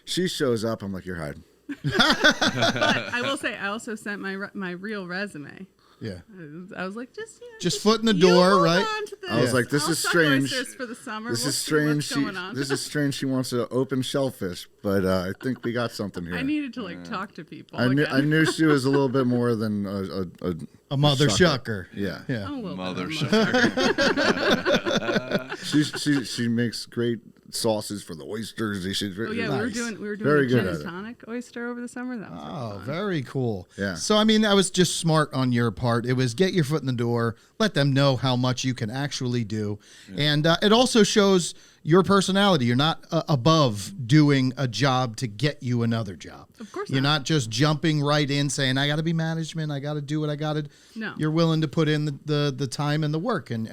She shows up, I'm like, you're hired. But I will say, I also sent my real resume. Yeah. I was like, Just foot in the you door, hold right? on to this. I was like, this I'll is suck strange. oysters for the summer. This We'll is see strange. what's going on. This is strange. She wants to open shellfish, but I think we got something here. I needed to talk to people. I knew, again. I knew she was a little bit more than A mother shucker. shucker. Yeah. Yeah. I'm a little Mother bit of a mother. She makes great sauces for the oysters. Oh yeah, Nice. we were doing Very a good gin at and it. tonic oyster over the summer. That was Oh, fun. very cool. Yeah. So, I mean, that was just smart on your part. It was get your foot in the door, let them know how much you can actually do. And it also shows your personality. You're not above doing a job to get you another job. Of course You're not. not just jumping right in saying, I got to be management. I got to do what I got to. No. You're willing to put in the time and the work and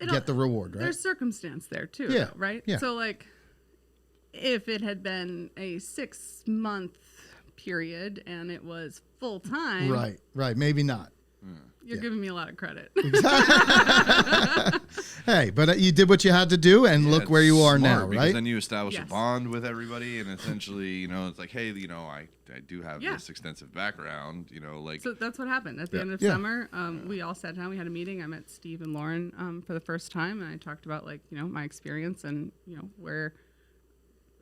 It get the reward, right? There's circumstance there too, Yeah, though, right? yeah. So if it had been a 6-month period and it was full time, Right. Maybe not. you're giving me a lot of credit. Hey, but you did what you had to do, and Yeah, look where you it's are smart, now, because right? then you establish a Yes. bond with everybody, and essentially, it's like, hey, I do have Yeah. this extensive background, like So that's what happened at the end of Yeah. summer. We all sat down. We had a meeting. I met Steve and Lauren for the first time, and I talked about my experience and where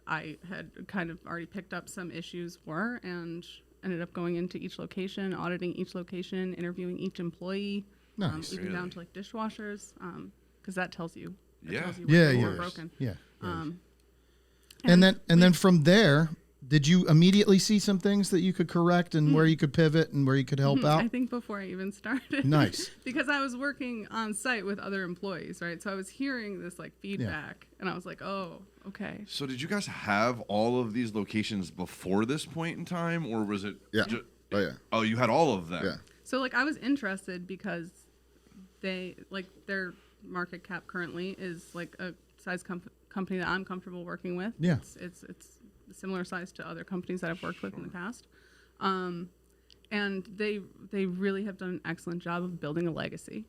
I had kind of already picked up some issues were, and ended up going into each location, auditing each location, interviewing each employee, Nice. even down Really? to dishwashers, because that tells you. Yeah. Tells you Yeah, what's yeah. broken. Yeah. Um, And then from there, did you immediately see some things that you could correct and where you could pivot and where you could help out? I think before I even started. Nice. Because I was working on site with other employees, right? So I was hearing this feedback, and I was like, oh, okay. So did you guys have all of these locations before this point in time, or was it? Yeah. Oh yeah. Oh, you had all of them. Yeah. So I was interested because they their market cap currently is a size company that I'm comfortable working with. Yeah. It's a similar size to other companies that I've worked with in the past. And they really have done an excellent job of building a legacy.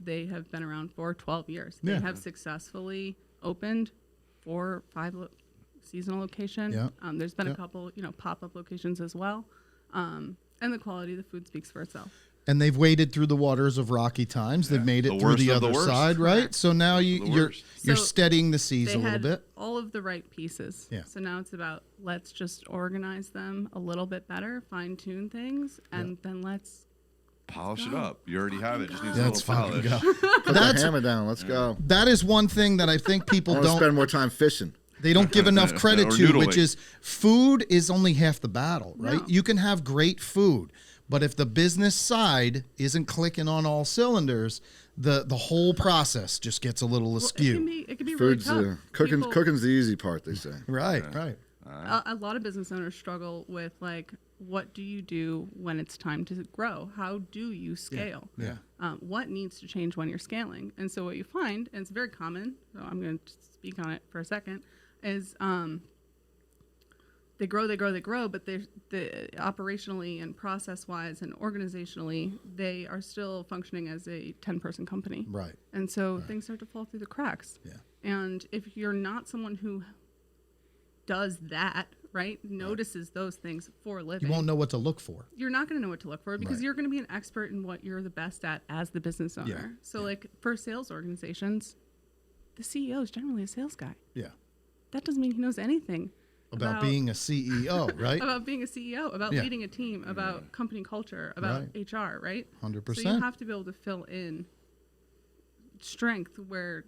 They have been around for 12 years. They Yeah. have successfully opened 4 or 5 seasonal location. Yeah. There's been Yeah. a couple, pop-up locations as well. And the quality of the food speaks for itself. And they've waded through the waters of rocky times. They've made it The through worst the of the other worst. side, right? Correct. So now The you're worst. you're So steadying the seas They a little had bit. all of the right pieces. Yeah. So now it's about let's just organize them a little bit better, fine tune things, and then let's. Polish it up. You already have it. Just needs Let's a little fucking polish. go. Put the hammer down. Let's go. That is one thing that I think people I want to don't spend more time fishing. they don't give enough credit Or to, noodling. which is food is only half the battle, right? No. You can have great food, but if the business side isn't clicking on all cylinders, the whole process just gets a little askew. It can be really Food's tough. People- cooking's the easy part, they say. Right. a lot of business owners struggle with what do you do when it's time to grow? How do you scale? Yeah. What needs to change when you're scaling? And so what you find, and it's very common, so I'm going to speak on it for a second, is they grow, but they're operationally and process-wise and organizationally, they are still functioning as a 10-person company. Right. And so things start to fall through the cracks. Yeah. And if you're not someone who does that, right, notices those things for a living, You won't know what to look for. you're not going to know what to look for because Right. you're going to be an expert in what you're the best at as the business owner. Yeah. So for sales organizations, the CEO is generally a sales guy. Yeah. That doesn't mean he knows anything About being a CEO, right? about being a CEO, about Yeah. leading a team, about company culture, about Right. HR, right? 100%. So you have to be able to fill in strength where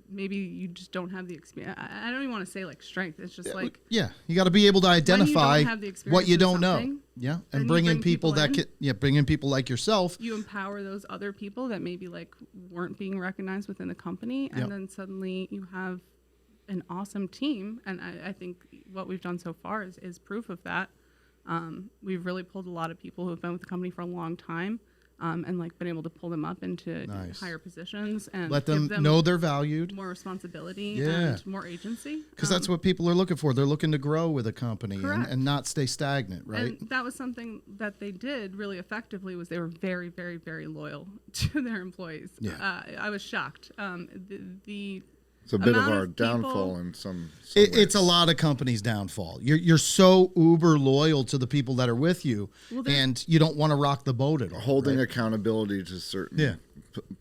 maybe you just don't have the experience. I don't even want to say strength. It's just Yeah, you got to be able to identify have the experience what you in don't know. something, Yeah, then and you bring in bring people people that in. can, bring in people like yourself. you empower those other people that maybe weren't being recognized within the company, and Yep. then suddenly you have an awesome team. And I think what we've done so far is proof of that. We've really pulled a lot of people who have been with the company for a long time, and like been able to pull them up into Nice. higher positions and Let give them know they're valued. more responsibility Yeah. and more agency. Because that's what people are looking for. They're looking to grow with a company Correct. and not stay stagnant, right? And that was something that they did really effectively. Was they were very, very, very loyal to their employees. Yeah. I was shocked. The It's a bit of amount our of people- downfall in some It's a ways. lot of companies' downfall. You're so uber loyal to the people that are with you, Well, there's- and you don't want to rock the boat at all. Holding right? accountability to certain Yeah.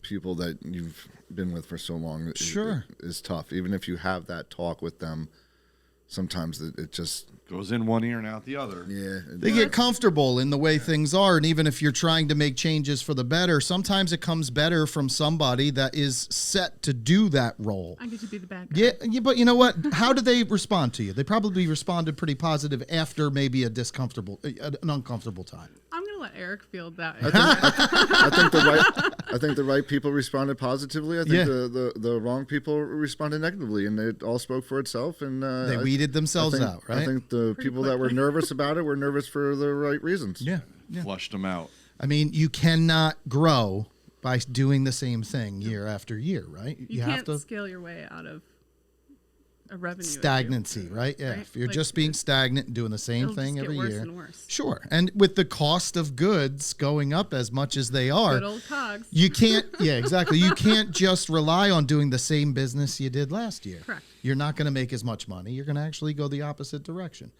people that you've been with for so long Sure. is tough. Even if you have that talk with them, sometimes it just Goes in one ear and out the other. They get comfortable in the way things are, and even if you're trying to make changes for the better, sometimes it comes better from somebody that is set to do that role. I get to be the bad guy. Yeah, but you know what? How did they respond to you? They probably responded pretty positive after maybe an uncomfortable time. I'm gonna let Eric field that. I think the right people responded positively. I think Yeah. the wrong people responded negatively, and it all spoke for itself. And They weeded themselves out, right? I think the people that were quickly. nervous about it were nervous for the right reasons. Yeah. Flushed them out. I mean, you cannot grow by doing the same thing year after year, right? You have can't to scale your way out of a revenue issue. stagnancy, right? Yeah. Right? If you're Like, just being stagnant and doing the same It'll thing just every get worse year. and worse. Sure. And with the cost of goods going up as much as they are, Good old cogs. you can't, yeah, exactly. You can't just rely on doing the same business you did last year. Correct. You're not going to make as much money. You're going to actually go the opposite direction.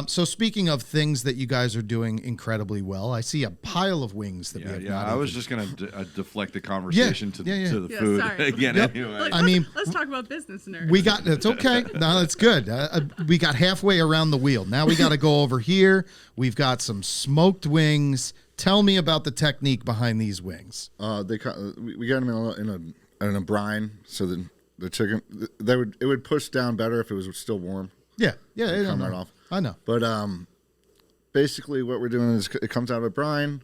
So speaking of things that you guys are doing incredibly well, I see a pile of wings that we Yeah, have yeah. not I was even- just gonna deflect the conversation to the Yeah, food sorry. again. Yep. Anyway, Look, I mean, let's talk about business nerds. We got it's okay. No, that's good. We got halfway around the wheel. Now we got to go over here. We've got some smoked wings. Tell me about the technique behind these wings. We got them in a brine, so that the chicken it would push down better if it was still warm. Yeah, yeah, It'd I come know. right off. I know. But basically, what we're doing is it comes out of a brine.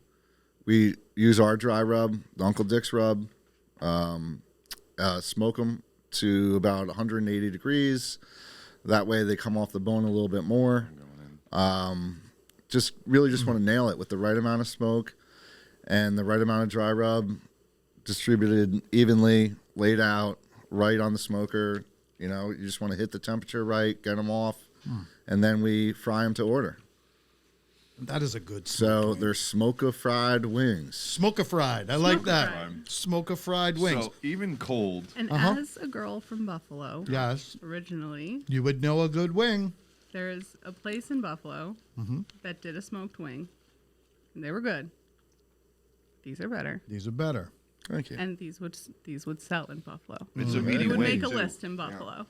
We use our dry rub, the Uncle Dick's rub, smoke them to about 180 degrees. That way, they come off the bone a little bit more. Just want to nail it with the right amount of smoke and the right amount of dry rub, distributed evenly, laid out right on the smoker. You know, you just want to hit the temperature right, get them off, and then we fry them to order. That is a good So they're smoke-a-fried wings. smoke-a-fried. I like that. Smoke-a-fried. Smoke-a-fried wings. So even cold, And Uh-huh. as a girl from Buffalo, Yes, originally, you would know a good wing. there is a place in Buffalo that did a smoked wing, and they were good. These are better, These are better. Thank you. and these would sell in Buffalo. it's a You meaty would wing make a too. list in Buffalo.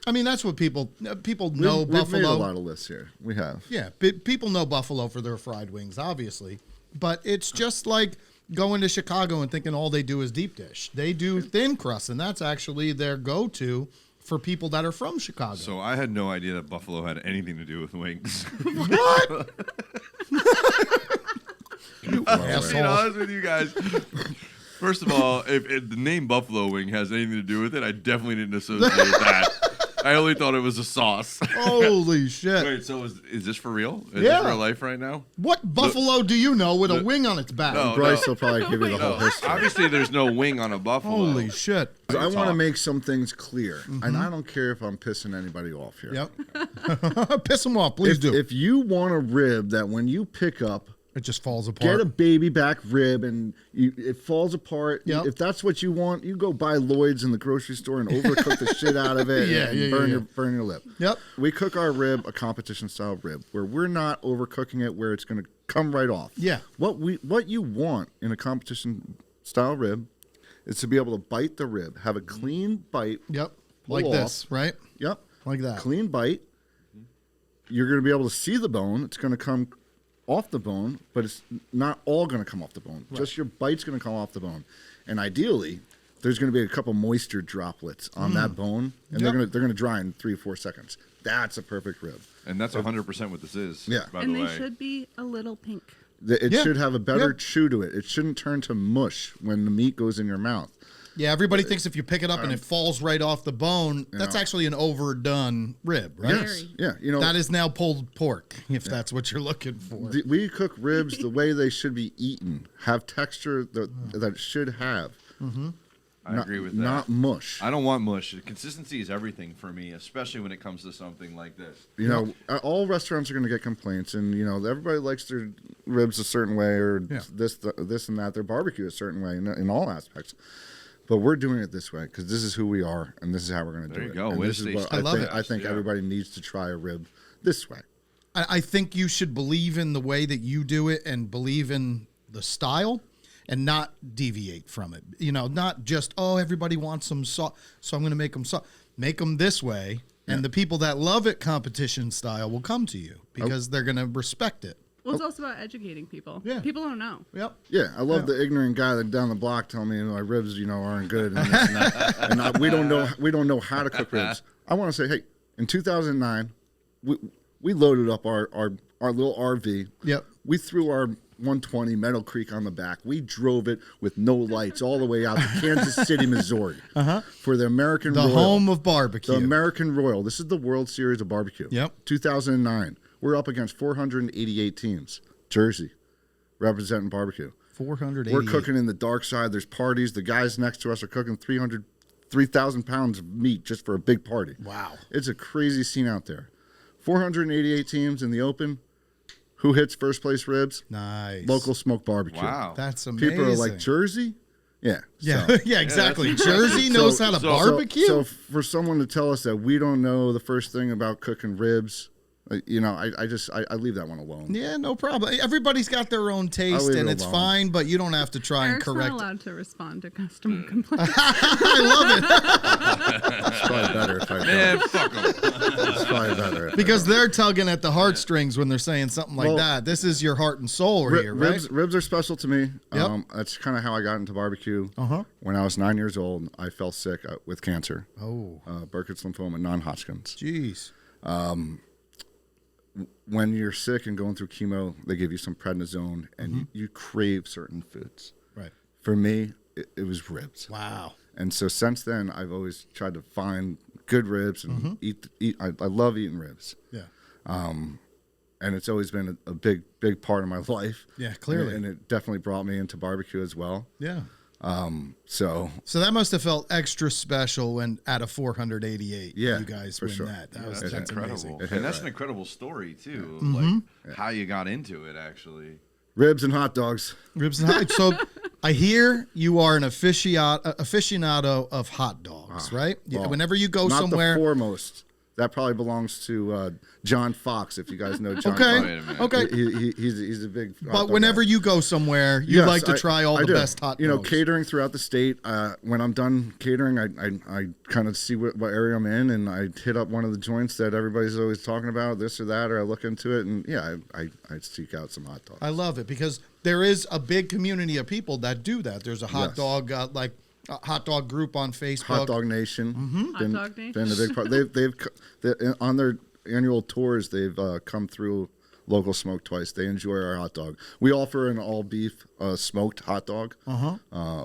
I mean, that's what people know We've made a Buffalo. lot of lists here. We have. Yeah, people know Buffalo for their fried wings, obviously. But it's just like going to Chicago and thinking all they do is deep dish. They do thin crust, and that's actually their go-to for people that are from Chicago. So I had no idea that Buffalo had anything to do with wings. What? Being honest with you guys. First of all, if the name Buffalo Wing has anything to do with it, I definitely didn't associate that. I only thought it was a sauce. Holy shit. Wait, so is this for real? Is Yeah. this real life right now? What buffalo do you know with a wing on its back? No. Bryce will probably give you the whole No, history. obviously there's no wing on a buffalo. Holy shit. I want to talk. make some things clear, and I don't care if I'm pissing anybody off here. Yep. Piss them off, please do. If you want a rib that when you pick up, It just falls apart. get a baby back rib and it falls apart. Yep. If that's what you want, you go buy Lloyd's in the grocery store and overcook the shit out of it Yeah, and yeah, burn yeah, burn your lip. Yep. We cook our rib a competition style rib where we're not overcooking it where it's going to come right off. Yeah. What you want in a competition style rib is to be able to bite the rib, have a clean bite. Yep. pull Like off. this, right? Yep. Like that. Clean bite. You're going to be able to see the bone. It's going to come off the bone, but it's not all going to come off the bone. Just your bite's going to come off the bone. And ideally, there's going to be a couple moisture droplets on that bone, and Yep. they're going to dry in 3 or 4 seconds. That's a perfect rib. And that's 100% what this is. Yeah. By And the they way. should be a little pink. It Yeah. should have a better Yep. chew to it. It shouldn't turn to mush when the meat goes in your mouth. Yeah, everybody thinks if you pick it up and it falls right off the bone, that's actually an overdone rib, right? Yes. Yeah. You know, That is now pulled pork, if that's what you're looking for. we cook ribs the way they should be eaten. Have texture that it should have. I agree with that. Not mush. I don't want mush. Consistency is everything for me, especially when it comes to something like this. You know, all restaurants are going to get complaints, and you know, everybody likes their ribs a certain way, or this and that. Their barbecue a certain way in all aspects. But we're doing it this way because this is who we are, and this is how we're going to do it. There you go. And Way this to is stay what I love it. I think everybody needs to try a rib this way. I think you should believe in the way that you do it and believe in the style and not deviate from it. You know, not just, oh, everybody wants some sauce, so I'm going to make them sauce. Make them this way, and the people that love it competition style will come to you because they're going to respect it. Well, it's also about educating people. Yeah. People don't know. Yep. Yeah, I love the ignorant guy that down the block telling me my ribs, aren't good and this and that. And we don't know how to cook ribs. I want to say, hey, in 2009, we loaded up our little RV. Yep. We threw our 120 Meadow Creek on the back. We drove it with no lights all the way out to Kansas City, Missouri, for the American Royal. Home of barbecue. The American Royal. This is the World Series of Barbecue. Yep. 2009. We're up against 488 teams. Jersey, representing barbecue. 488. We're cooking in the dark side. There's parties. The guys next to us are cooking 3,000 pounds of meat just for a big party. Wow. It's a crazy scene out there. 488 teams in the open. Who hits first place ribs? Nice. Local Smoke BBQ. Wow. That's amazing. People are like, Jersey? Yeah. Yeah, So, yeah, exactly. Jersey knows how to so- barbecue. So for someone to tell us that we don't know the first thing about cooking ribs, I leave that one alone. yeah, no problem. Everybody's got their own taste, leave and it it's alone. fine. But you don't have to try Eric's and not correct. allowed to respond to customer complaints. I love it It's probably better if I Man, don't. fuck 'em. It's probably better. If I because don't. they're tugging at the heartstrings when they're saying something like Well, that. This is your heart and soul here, right? Ribs are special to me. Yep. That's kind of how I got into barbecue. Uh-huh. When I was 9 years old, I fell sick with cancer. Oh, Burkitt's lymphoma, non-Hodgkin's. jeez. When you're sick and going through chemo, they give you some prednisone, and you crave certain foods. Right. For me, it was ribs. Wow. And so since then, I've always tried to find good ribs and eat. I love eating ribs. Yeah. And it's always been a big part of my life. Yeah, clearly. And it definitely brought me into barbecue as well. Yeah. So So that must have felt extra special when at a 488, Yeah, you guys for win sure. that. That's That's incredible. amazing. And that's an incredible story, too. Like, how you got into it, actually. ribs and hot dogs. Ribs and hot. So I hear you are an aficionado of hot dogs, right? Yeah. Well, Whenever you go not somewhere. the foremost. That probably belongs to John Fox, if you guys know John Okay. Fox. Wait a minute. Okay. He's a big. hot But dog whenever guy. you go somewhere, you Yes, like to try all I the do. best hot dogs. Catering throughout the state. When I'm done catering, I kind of see what area I'm in, and I hit up one of the joints that everybody's always talking about, this or that, or I look into it, and yeah, I seek out some hot dogs. I love it because there is a big community of people that do that. There's a hot Yes. dog a hot dog group on Facebook. Hot Dog Nation. Hot Dog Nation. Been a big part. They've on their annual tours. They've come through Local Smoke twice. They enjoy our hot dog. We offer an all beef smoked hot dog.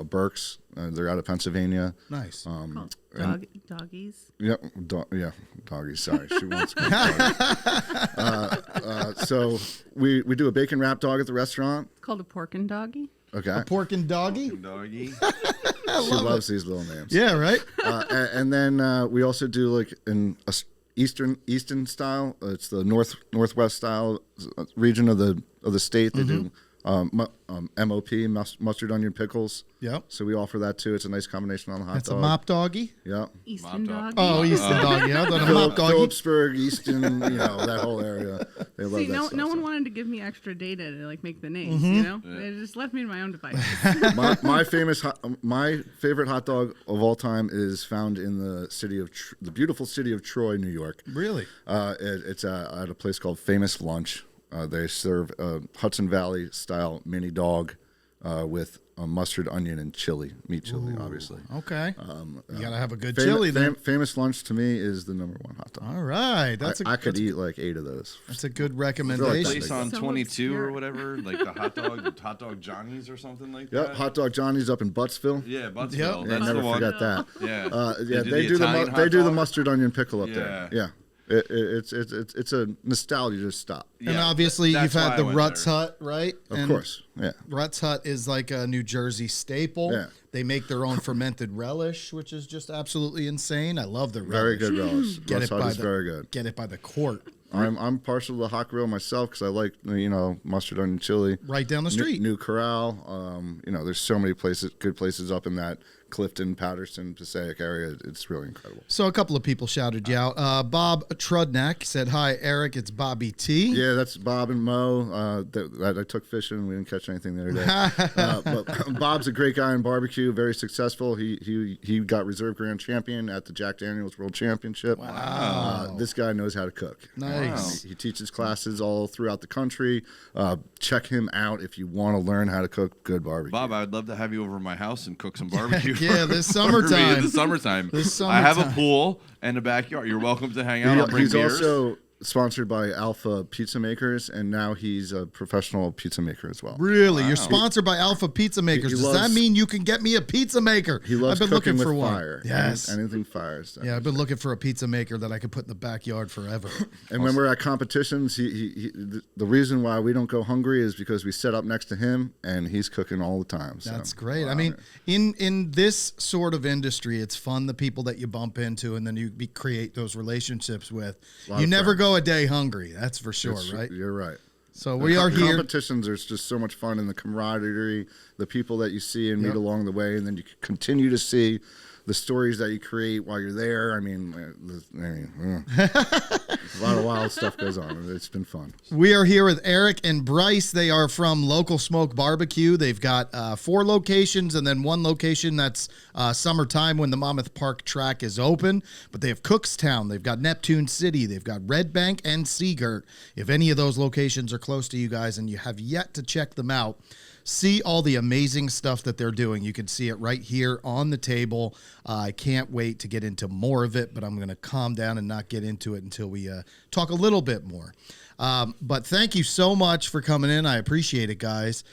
Burke's. They're out of Pennsylvania. Nice. Called doggies. Yep. Doggies. Sorry, she wants. So we do a bacon wrap dog at the restaurant. It's called a pork and doggy. Okay. Pork and doggy. Doggy. She loves these little names. Yeah, right. And then we also do like an Eastern style. It's the northwest style region of the state. They do MOP, mustard onion pickles. Yep. So we offer that too. It's a nice combination on the hot That's dog. a mop doggy. Yep. Easton dog. doggy. Oh, Easton doggy. I thought a mop doggy. Phillipsburg, Easton, that whole area. They love See, that no stuff. one wanted to give me extra data to make the names. They just left me to my own devices. my favorite hot dog of all time is found in the beautiful city of Troy, New York. Really? It's at a place called Famous Lunch. They serve a Hudson Valley style mini dog with mustard, onion, and chili, meat chili, obviously. Okay. You got to have a good chili then. Famous lunch to me is the #1 hot dog. All right. I could eat like 8 of those. That's a good recommendation. Place on So 22 or obscure. whatever, like the hot dog Johnny's or something like Yep, that. Hot Dog Johnny's up in Buttsville. Yeah, Buttsville. Yep. That's Never the one. forget that. Yeah. They do Italian hot they do the dog? mustard onion pickle up there. Yeah. Yeah. It's a nostalgia stop. And Yeah, obviously that's you've why had I the went Ruts there. Hut, right? Of course. Yeah. Ruts Hut is like a New Jersey staple. Yeah. They make their own fermented relish, which is just absolutely insane. I love the Very relish. good relish. Get Russ it Hut by is the very good. Get it by the quart. I'm partial to the hot grill myself because I like mustard onion chili. Right down the street. New Corral. There's so many good places up in that Clifton, Patterson, Passaic area. It's really incredible. So a couple of people shouted you out. Bob Trudnak said, "Hi, Eric. It's Bobby T." Yeah, that's Bob and Mo. That I took fishing. We didn't catch anything the other day. But Bob's a great guy in barbecue. Very successful. He got reserve grand champion at the Jack Daniel's World Championship. Wow. This guy knows how to cook. Nice. He teaches classes all throughout the country. Check him out if you want to learn how to cook good barbecue. Bob, I would love to have you over at my house and cook some barbecue. Yeah, this for me summertime. in the summertime. This I have a summertime. pool and a backyard. You're welcome to hang out. I'll bring He's beers. also sponsored by Alpha Pizza Makers, and now he's a professional pizza maker as well. Really? You're sponsored by Alpha Pizza Makers. He Does loves- that mean you can get me a pizza maker? He loves I've been cooking looking for with one. fire. Yes. Anything fires. Yeah, I've been looking for a pizza maker that I could put in the backyard forever. And when we're at competitions, the reason why we don't go hungry is because we set up next to him, and he's cooking all the time. So. That's great. I mean, in this sort of industry, it's fun, the people that you bump into and then you create those relationships with. Lot You of never fun. go a day hungry. That's for sure, It's- right? You're right. So we are here. Competitions are just so much fun, and the camaraderie, the people that you see and meet along the way, and then you continue to see the stories that you create while you're there. I mean, a lot of wild stuff goes on. It's been fun. We are here with Eric and Bryce. They are from Local Smoke BBQ. They've got 4 locations and then 1 location that's summertime when the Monmouth Park track is open. But they have Cookstown, they've got Neptune City, they've got Red Bank and Seagirt. If any of those locations are close to you guys and you have yet to check them out, see all the amazing stuff that they're doing. You can see it right here on the table. I can't wait to get into more of it, but I'm going to calm down and not get into it until we talk a little bit more. But thank you so much for coming in. I appreciate it, guys.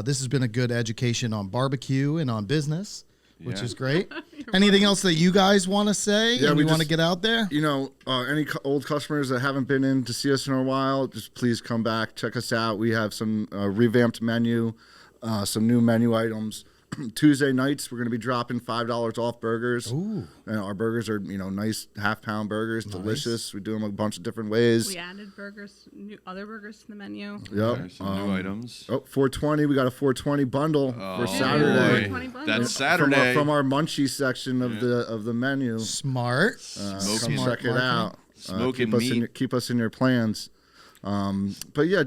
This has been a good education on barbecue and on business, which Yeah. is great. Anything else that you guys want to say and we you want to just- get out there? Any old customers that haven't been in to see us in a while, just please come back, check us out. We have some revamped menu, some new menu items. Tuesday nights, we're going to be dropping $5 off burgers. Ooh. And our burgers are, nice half-pound burgers, delicious. We do them a bunch of different ways. We added other burgers to the menu. Yep. Okay, some new items. 420. We got a 420 bundle for Oh, Saturday. boy. 420 bundle. That's From Saturday. our munchie section of the menu. Smart. Come Smoking. check it out. Smoking keep us in your plans. But yeah,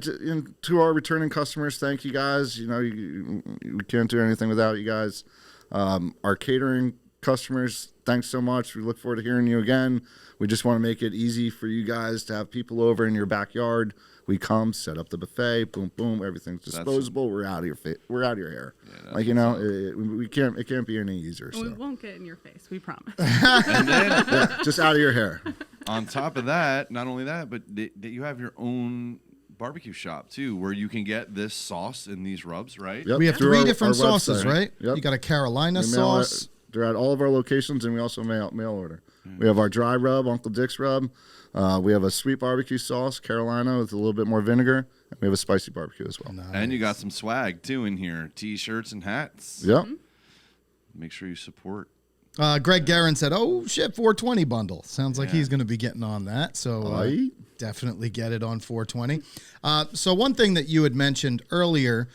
to our returning customers, thank you guys. We can't do anything without you guys. Our catering customers, thanks so much. We look forward to hearing you again. We just want to make it easy for you guys to have people over in your backyard. We come, set up the buffet, boom, boom, everything's disposable. We're out of your we're out of your hair. It can't be any easier. We So. won't get in your face, we promise. And then Yeah, just out of your hair. on top of that, not only that, but that you have your own barbecue shop too, where you can get this sauce and these rubs, right? Yep, We have through 3 our different sauces, website. right? Yep. You got a Carolina We mail sauce. They're at all of our locations, and we also mail order. We have our dry rub, Uncle Dick's rub. We have a sweet barbecue sauce, Carolina, with a little bit more vinegar. And we have a spicy barbecue as well. And you got some swag too in here, t-shirts and hats. Yep. Make sure you support. Greg Guerin said, "Oh shit, 420 bundle." Sounds like he's going to be getting on that. So Aye. definitely get it on 420. So one thing that you had mentioned earlier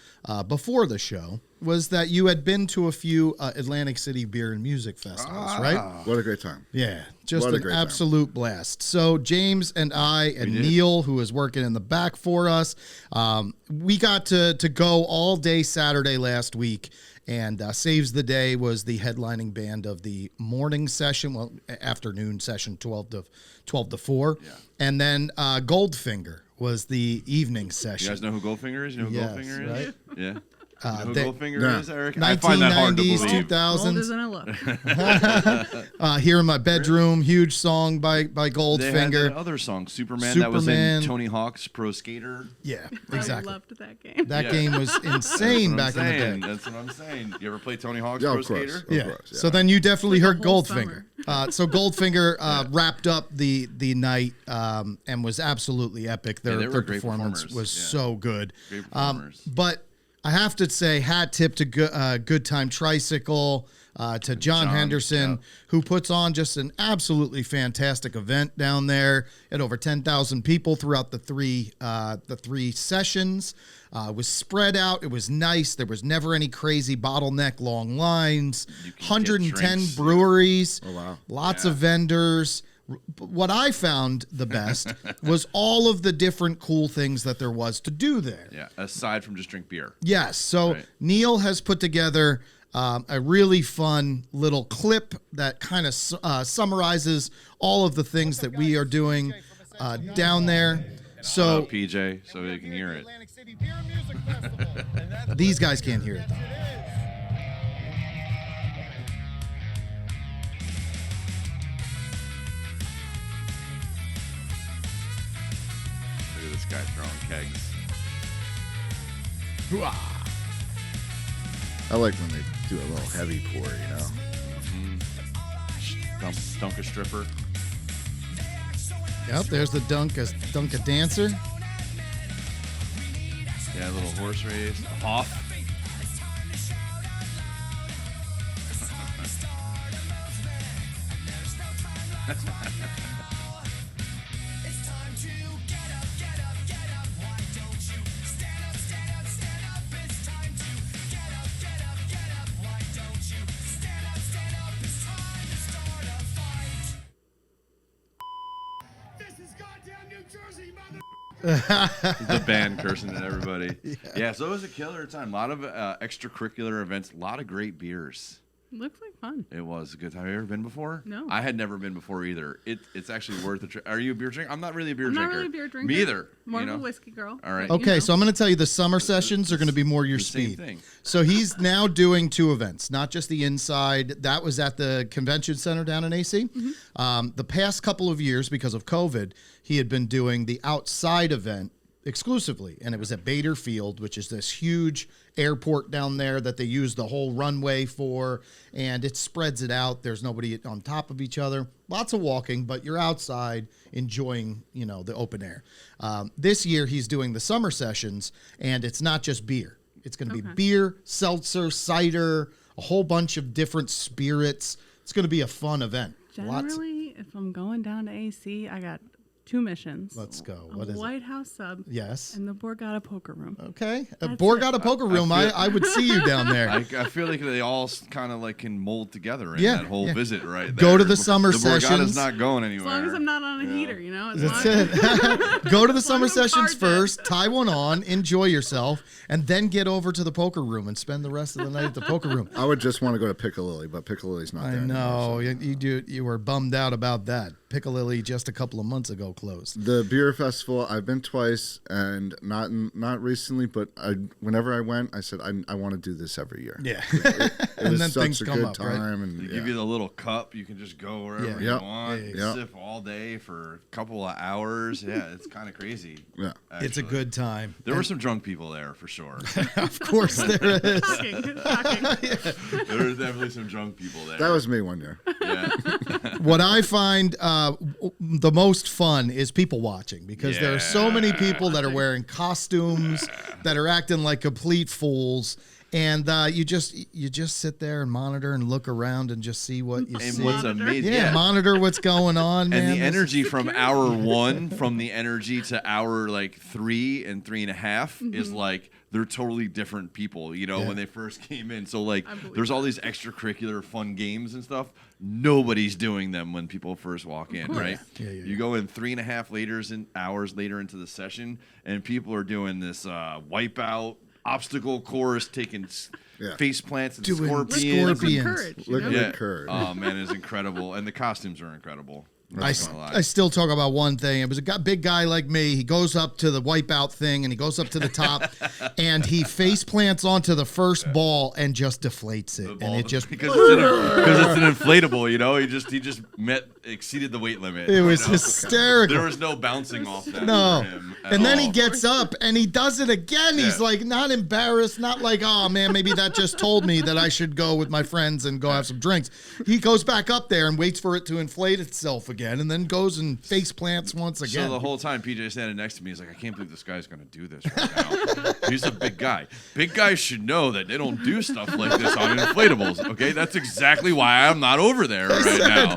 before the show was that you had been to a few Atlantic City beer and music festivals, right? What a great time. Yeah, just What a an great time. absolute blast. So James and I and Neil, who is working in the back for us, we got to go all day Saturday last week. And Saves the Day was the headlining band of the morning session, afternoon session, 12 to 4. Yeah. And then Goldfinger was the evening You session. guys know who Goldfinger is? You know who Yes, Goldfinger is? right? Yeah. You know who they- Goldfinger No. is, Eric? I find that hard to 1990s, believe. Old 2000s. as in a look. Here in My Bedroom, huge song by They had Goldfinger. that other song, Superman, that was Superman. in Tony Hawk's Pro Skater. Yeah, I exactly. loved that game. That Yeah. game was insane That's back what I'm in the saying. day. That's what I'm saying. You ever play Tony Hawk's Yeah, Pro of course. Skater? Yeah. course, yeah. So then you definitely Like heard the whole Goldfinger. So Goldfinger wrapped up the night and was absolutely epic. Yeah, they Their were great performance performers. was Yeah. so good. Great performers. But I have to say, hat tip to Good Time Tricycle, to John Henderson, yeah. who puts on just an absolutely fantastic event down there. At over 10,000 people throughout the three sessions. It was spread out. It was nice. There was never any crazy bottleneck long lines. You can get 110 drinks. breweries. Oh, wow. Lots of vendors. What I found the best was all of the different cool things that there was to do there. Yeah, aside from just drink beer. Yes. So Right. Neil has put together a really fun little clip that kind of summarizes all of the things that we are doing down there. So PJ, so you can hear it. these guys can't hear it though. Look at this guy throwing kegs. I like when they do a little heavy pour, you know. Dunk a stripper. Yep. There's the dunk a dancer. Yeah, a little horse race. Hoff. The band cursing at everybody. Yeah, so it was a killer time. A lot of extracurricular events, a lot of great beers. Looks like fun. It was a good time. Have you ever been before? No. I had never been before either. It's actually worth a trip. Are you a beer drinker? I'm not really a beer I'm drinker. not really a beer drinker. Me either. More you of a know? whiskey girl. All right. but, Okay, you so I'm going to tell you the summer sessions are going to be more your the same speed. thing. So he's now doing two events, not just the inside. That was at the convention center down in AC. The past couple of years, because of COVID, he had been doing the outside event exclusively, and it was at Bader Field, which is this huge airport down there that they use the whole runway for, and it spreads it out. There's nobody on top of each other. Lots of walking, but you're outside enjoying, the open air. This year he's doing the summer sessions, and it's not just beer. It's going to be Okay. beer, seltzer, cider, a whole bunch of different spirits. It's going to be a fun event. Generally, if I'm going down to AC, I got two missions. Let's go. A What is it? White House sub Yes. and the Borgata Poker Room. Okay. A That's Borgata it. Poker Room. I feel- I would see you down there. I feel like they all kind of like can mold together in Yeah, that whole yeah. visit right Go there. to the summer the sessions. Borgata's not going As anywhere. long as I'm not on a heater, As That's long as- it. Go to the summer as I'm sessions parked first, tie one on, enjoy yourself, and then get over to the poker room and spend the rest of the night at the poker room. I would just want to go to Piccalilli, but Piccalilli's not I there know. anymore, You were bummed out about that. Piccalilli just a couple of months ago closed. so. The beer festival, I've been twice, and not recently, but whenever I went, I said I want to do this every year. Yeah. It And was then such things a come good up, right? time, and They yeah. give you the little cup. You can just go wherever Yeah. you Yep. want. Yeah, yeah. Sip all day for a couple of hours. Yeah, it's kind of crazy. Yeah. It's a actually. good time. There were some drunk people there for sure. Of course there is. Shocking. Shocking. There were definitely some drunk people there. That was me one year. Yeah. What I find the most fun is people watching, because there are so many people that are wearing costumes that are acting like complete fools, and you just sit there and monitor and look around and just see what you And see. what's Monitor. amazing, Yeah, monitor what's going on, man. and the This- energy from hour one, from the energy to hour like 3 and 3.5 is like they're totally different people, Yeah. when they first came in. So like I believe there's all these extracurricular fun games and stuff. Nobody's doing them when people first walk in, right? Yeah, yeah, You go in 3.5 hours later into the session, and people are doing this wipeout obstacle course, taking Yeah. face plants and Doing scorpions. scorpions. With courage. Look at Yeah. the courage. Oh man, it's incredible, and the costumes are incredible. I still talk about one thing. It was a big guy like me. He goes up to the wipeout thing, and he goes up to the top, and he face plants onto the first ball and just deflates it, and it just because it's an inflatable. He just exceeded the weight limit. It was hysterical. There was no bouncing off that. No, for him and then all. he gets up and he does it again. He's like not embarrassed, not like, oh man, maybe that just told me that I should go with my friends and go have some drinks. He goes back up there and waits for it to inflate itself again, and then goes and face plants once again. So the whole time, PJ standing next to me, he's like, I can't believe this guy's going to do this right now. He's a big guy. Big guys should know that they don't do stuff like this on inflatables, okay? That's exactly why I'm not over there now.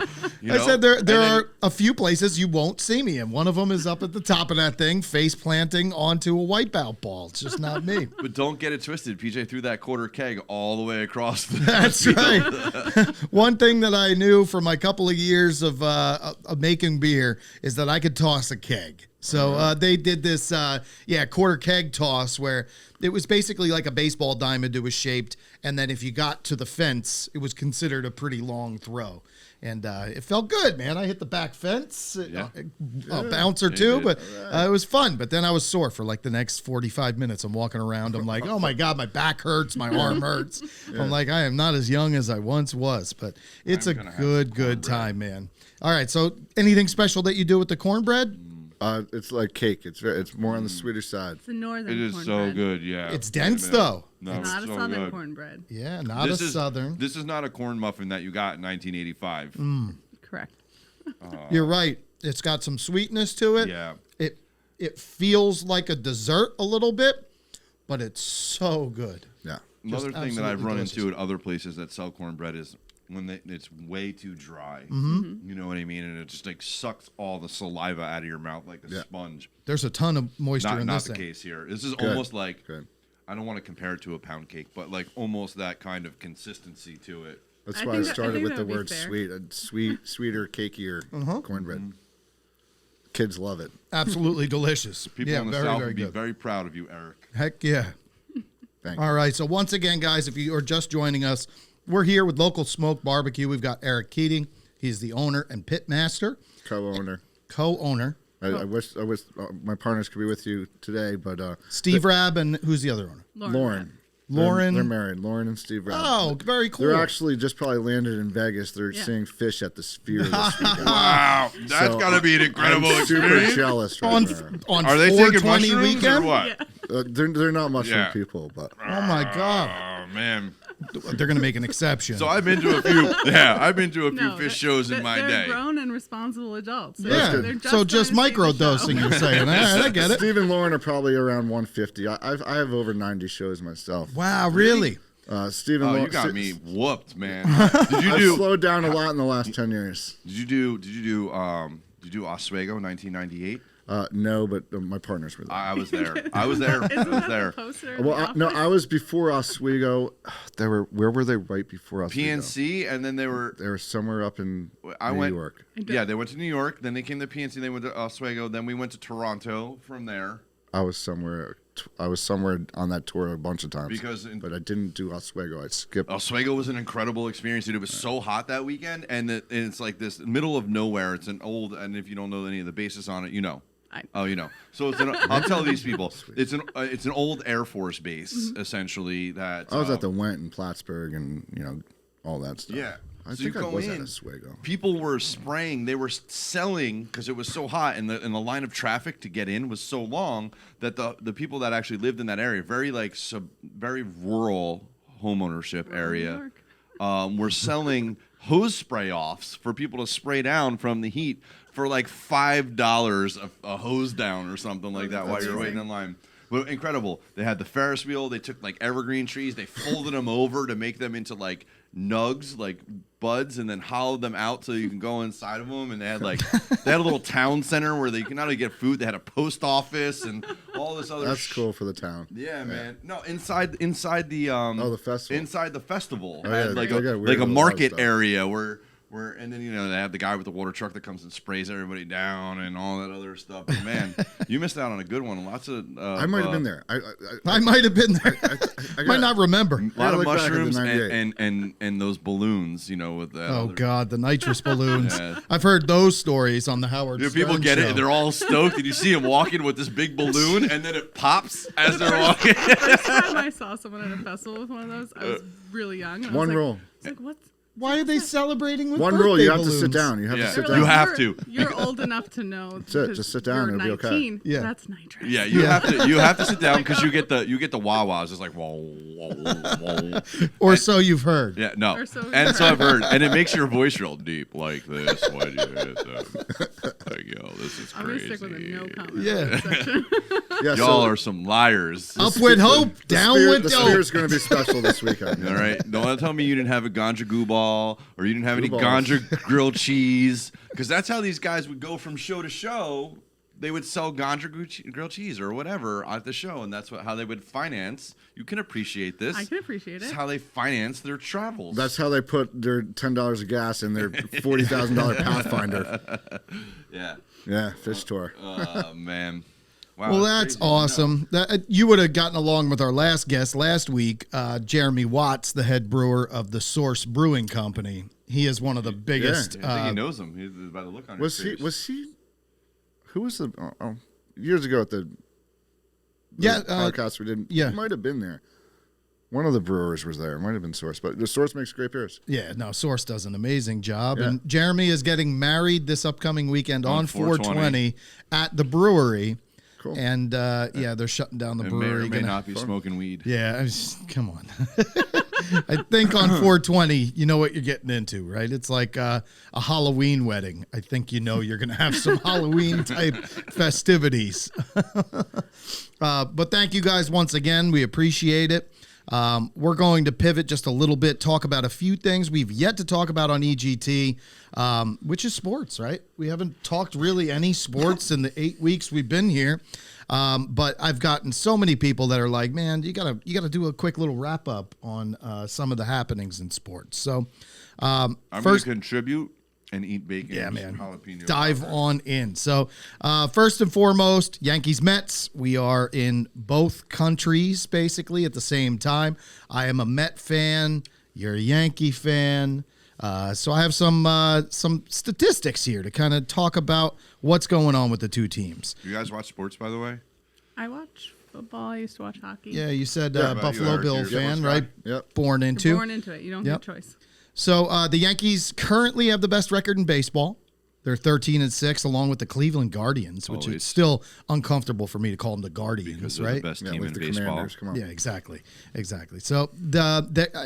I said there are a few places you won't see me, and one of them is up at the top of that thing, face planting onto a wipeout ball. It's just not me. But don't get it twisted. PJ threw that quarter keg all the way across the That's field. right. One thing that I knew from my couple of years of making beer is that I could toss a keg. So they did this quarter keg toss where it was basically like a baseball diamond. It was shaped, and then if you got to the fence, it was considered a pretty long throw. And it felt good, man. I hit the back fence, a bounce or two, but it was fun. But then I was sore for like the next 45 minutes. I'm walking around. I'm like, oh, my God, my back hurts. My arm hurts. I'm like, I am not as young as I once was. But it's a good time, man. All right, so anything special that you do with the cornbread? It's like cake. It's more on the sweeter side. It's a northern It is cornbread. so good, yeah. It's dense, though. No, It's not a so southern good. cornbread. Yeah, not southern. This is not a corn muffin that you got in 1985. Correct. You're right. It's got some sweetness to it. Yeah. It feels like a dessert a little bit, but it's so good. Yeah. Another Just thing that I've absolutely run delicious. into at other places that sell cornbread is when it's way too dry. Mm-hmm. You know what I mean? And it just like sucks all the saliva out of your mouth like a sponge. There's a ton of moisture in Not this the thing. case here. This is Good. almost like Good. I don't want to compare it to a pound cake, but like almost that kind of consistency to it. That's I why I think that- I started think with that the would be word fair. sweeter, cakier cornbread. Kids love it. Absolutely delicious. People yeah, in the very, South very would be good. very proud of you, Eric. Heck yeah. Thank you. All right. So once again, guys, if you are just joining us, we're here with Local Smoke BBQ. We've got Eric Keating. He's the owner and pit master. Co-owner. Co-owner. I wish my partners could be with you today, but Steve Rabb, and who's the other owner? Lauren. Lauren. They're married. Lauren and Steve Rabb. Oh, very cool. They're actually just probably landed in Vegas. They're seeing fish at the Sphere this weekend. Wow, that's So, got to be an incredible I'm super experience. jealous right on now. on Are they taking 420 mushrooms weekend. or what? They're not mushroom Yeah. people, but Oh my God. Oh man. They're gonna make an exception. So I've been to a few. Yeah, I've been to a few No, fish shows in my they're day. grown and responsible adults. So yeah. they're So just trying to see the show. microdosing, you're saying? All right, I get it. Steve and Lauren are probably around 150. I have over 90 shows myself. Wow, really? Steve and Oh, Lauren, you got me whooped, man. Did you I've do? slowed down a lot in the last 10 years. Did you do Oswego 1998? No, but my partners were there. I was there. I was there. I Isn't was that there. the poster? in Well, the no, office? I was before Oswego. Where were they right before Oswego? PNC, and then they were. They were somewhere up in I New went. York. Yeah, they went to New York. Then they came to PNC. They went to Oswego. Then we went to Toronto from there. I was somewhere on that tour a bunch of times. But I didn't do Oswego. I skipped. Oswego was an incredible experience, dude. It was so hot that weekend, and it's like this middle of nowhere. It's an old, and if you don't know any of the bases on it, you know. Oh, you know. So I'll tell these people. It's an old Air Force base, essentially. That I was at the Went in Plattsburgh and all that stuff. Yeah. I So think you I go was at in, Oswego. people were spraying. They were selling because it was so hot, and the line of traffic to get in was so long that the people that actually lived in that area, very very rural homeownership area, were selling hose spray offs for people to spray down from the heat for like $5 a hose down or something like that while you're waiting in line. But incredible. They had the Ferris wheel. They took like evergreen trees. They folded them over to make them into like nugs, like buds, and then hollowed them out so you can go inside of them. And they had a little town center where they could not only get food, they had a post office and all this other. That's cool for the town. Yeah, man. No, inside the the festival. Inside the festival, Oh, yeah, had like they got weird a little market stuff. area where And then they have the guy with the water truck that comes and sprays everybody down and all that other stuff. But man, you missed out on a good one. Lots of I might have been there. I might have been there. I might not remember. A lot of mushrooms and those balloons, with that. Oh God, the nitrous balloons. Yeah. I've heard those stories on the Howard Stern people get show. it and they're all stoked, and you see them walking with this big balloon, and then it pops as they're walking. The first time I saw someone at a festival with one of those, I was really young. And One I was rule. Like, I was like, what's Why are they celebrating with One birthday rule: you have to balloons? sit down. You have to Yeah. sit They're down. You have to. You're old enough to know. That's it. Just sit down, You're it'll be okay. 19. Yeah. That's nitrous. Yeah, you have to sit down because you get the wah-wahs. It's like whoa, whoa, whoa. Or so you've heard. Yeah, no. Or so And so I've heard, and it makes your voice real deep like this when you hit them. Like, this is I'm gonna crazy. stick with a no comment Yeah. section. Yeah, Y'all are some liars. Up with hope, down with the dope. spear's going to be special this weekend. All right. Don't tell me you didn't have a ganja goo ball or you didn't have any Goo balls. ganja grilled cheese, because that's how these guys would go from show to show. They would sell ganja grilled cheese or whatever at the show, and that's how they would finance. You can appreciate this. I can appreciate This is it. how they finance their travels. That's how they put their $10 of gas in their $40,000 Pathfinder. Yeah. Yeah, fish tour. Oh man. Wow, Well, that's crazy. awesome. You would have gotten along with our last guest last week, Jeremy Watts, the head brewer of the Source Brewing Company. He is one of the biggest. I think he knows him. He's by the look on his face. Was he? Who was the? Years ago at the podcast we did. yeah. He might have been there. One of the brewers was there. It might have been Source, but the Source makes great beers. Yeah, no, Source does an amazing job. Yeah. And Jeremy is getting married this upcoming weekend on 420 420 at the brewery. Cool. And they're shutting down the And brewery. may or may not be smoking weed. Yeah, come on. I think on 420, you know what you're getting into, right? It's like a Halloween wedding. I think you know you're going to have some Halloween type festivities. But thank you guys once again. We appreciate it. We're going to pivot just a little bit, talk about a few things we've yet to talk about on EGT, which is sports, right? We haven't talked really any sports in the 8 weeks we've been here. But I've gotten so many people that are like, man, you gotta do a quick little wrap up on some of the happenings in sports. So I'm first, going to contribute and eat bacon. yeah, and man, jalapeno dive poppers. on in. So first and foremost, Yankees Mets. We are in both countries basically at the same time. I am a Met fan. You're a Yankee fan. So I have some statistics here to kind of talk about what's going on with the two teams. You guys watch sports, by the way? I watch football. I used to watch hockey. Yeah, you said Yeah, but Buffalo you're Bill fan, sports right? guy. Yep. Born You're into. born into it. You don't Yep. get a choice. So the Yankees currently have the best record in baseball. They're 13-6, along with the Cleveland Guardians, which is Always. still uncomfortable for me to call them the Guardians, Because they're right? the best Yeah, team with in the baseball. Commanders. Come on. Yeah, exactly. So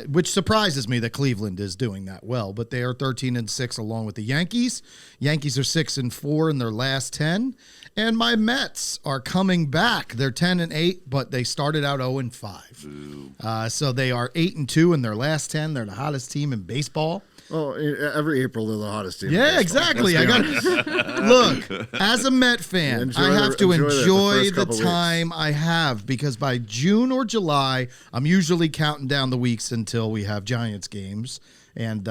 which surprises me that Cleveland is doing that well, but they are 13-6 along with the Yankees. Yankees are 6-4 in their last 10, and my Mets are coming back. They're 10-8, but they started out 0-5. So they are 8-2 in their last 10. They're the hottest team in baseball. Well, every April they're the hottest team. in Yeah, baseball. exactly. I Let's be got honest. look as a Met fan. Enjoy I have to the enjoy first the couple weeks. time I have because by June or July, I'm usually counting down the weeks until we have Giants games, and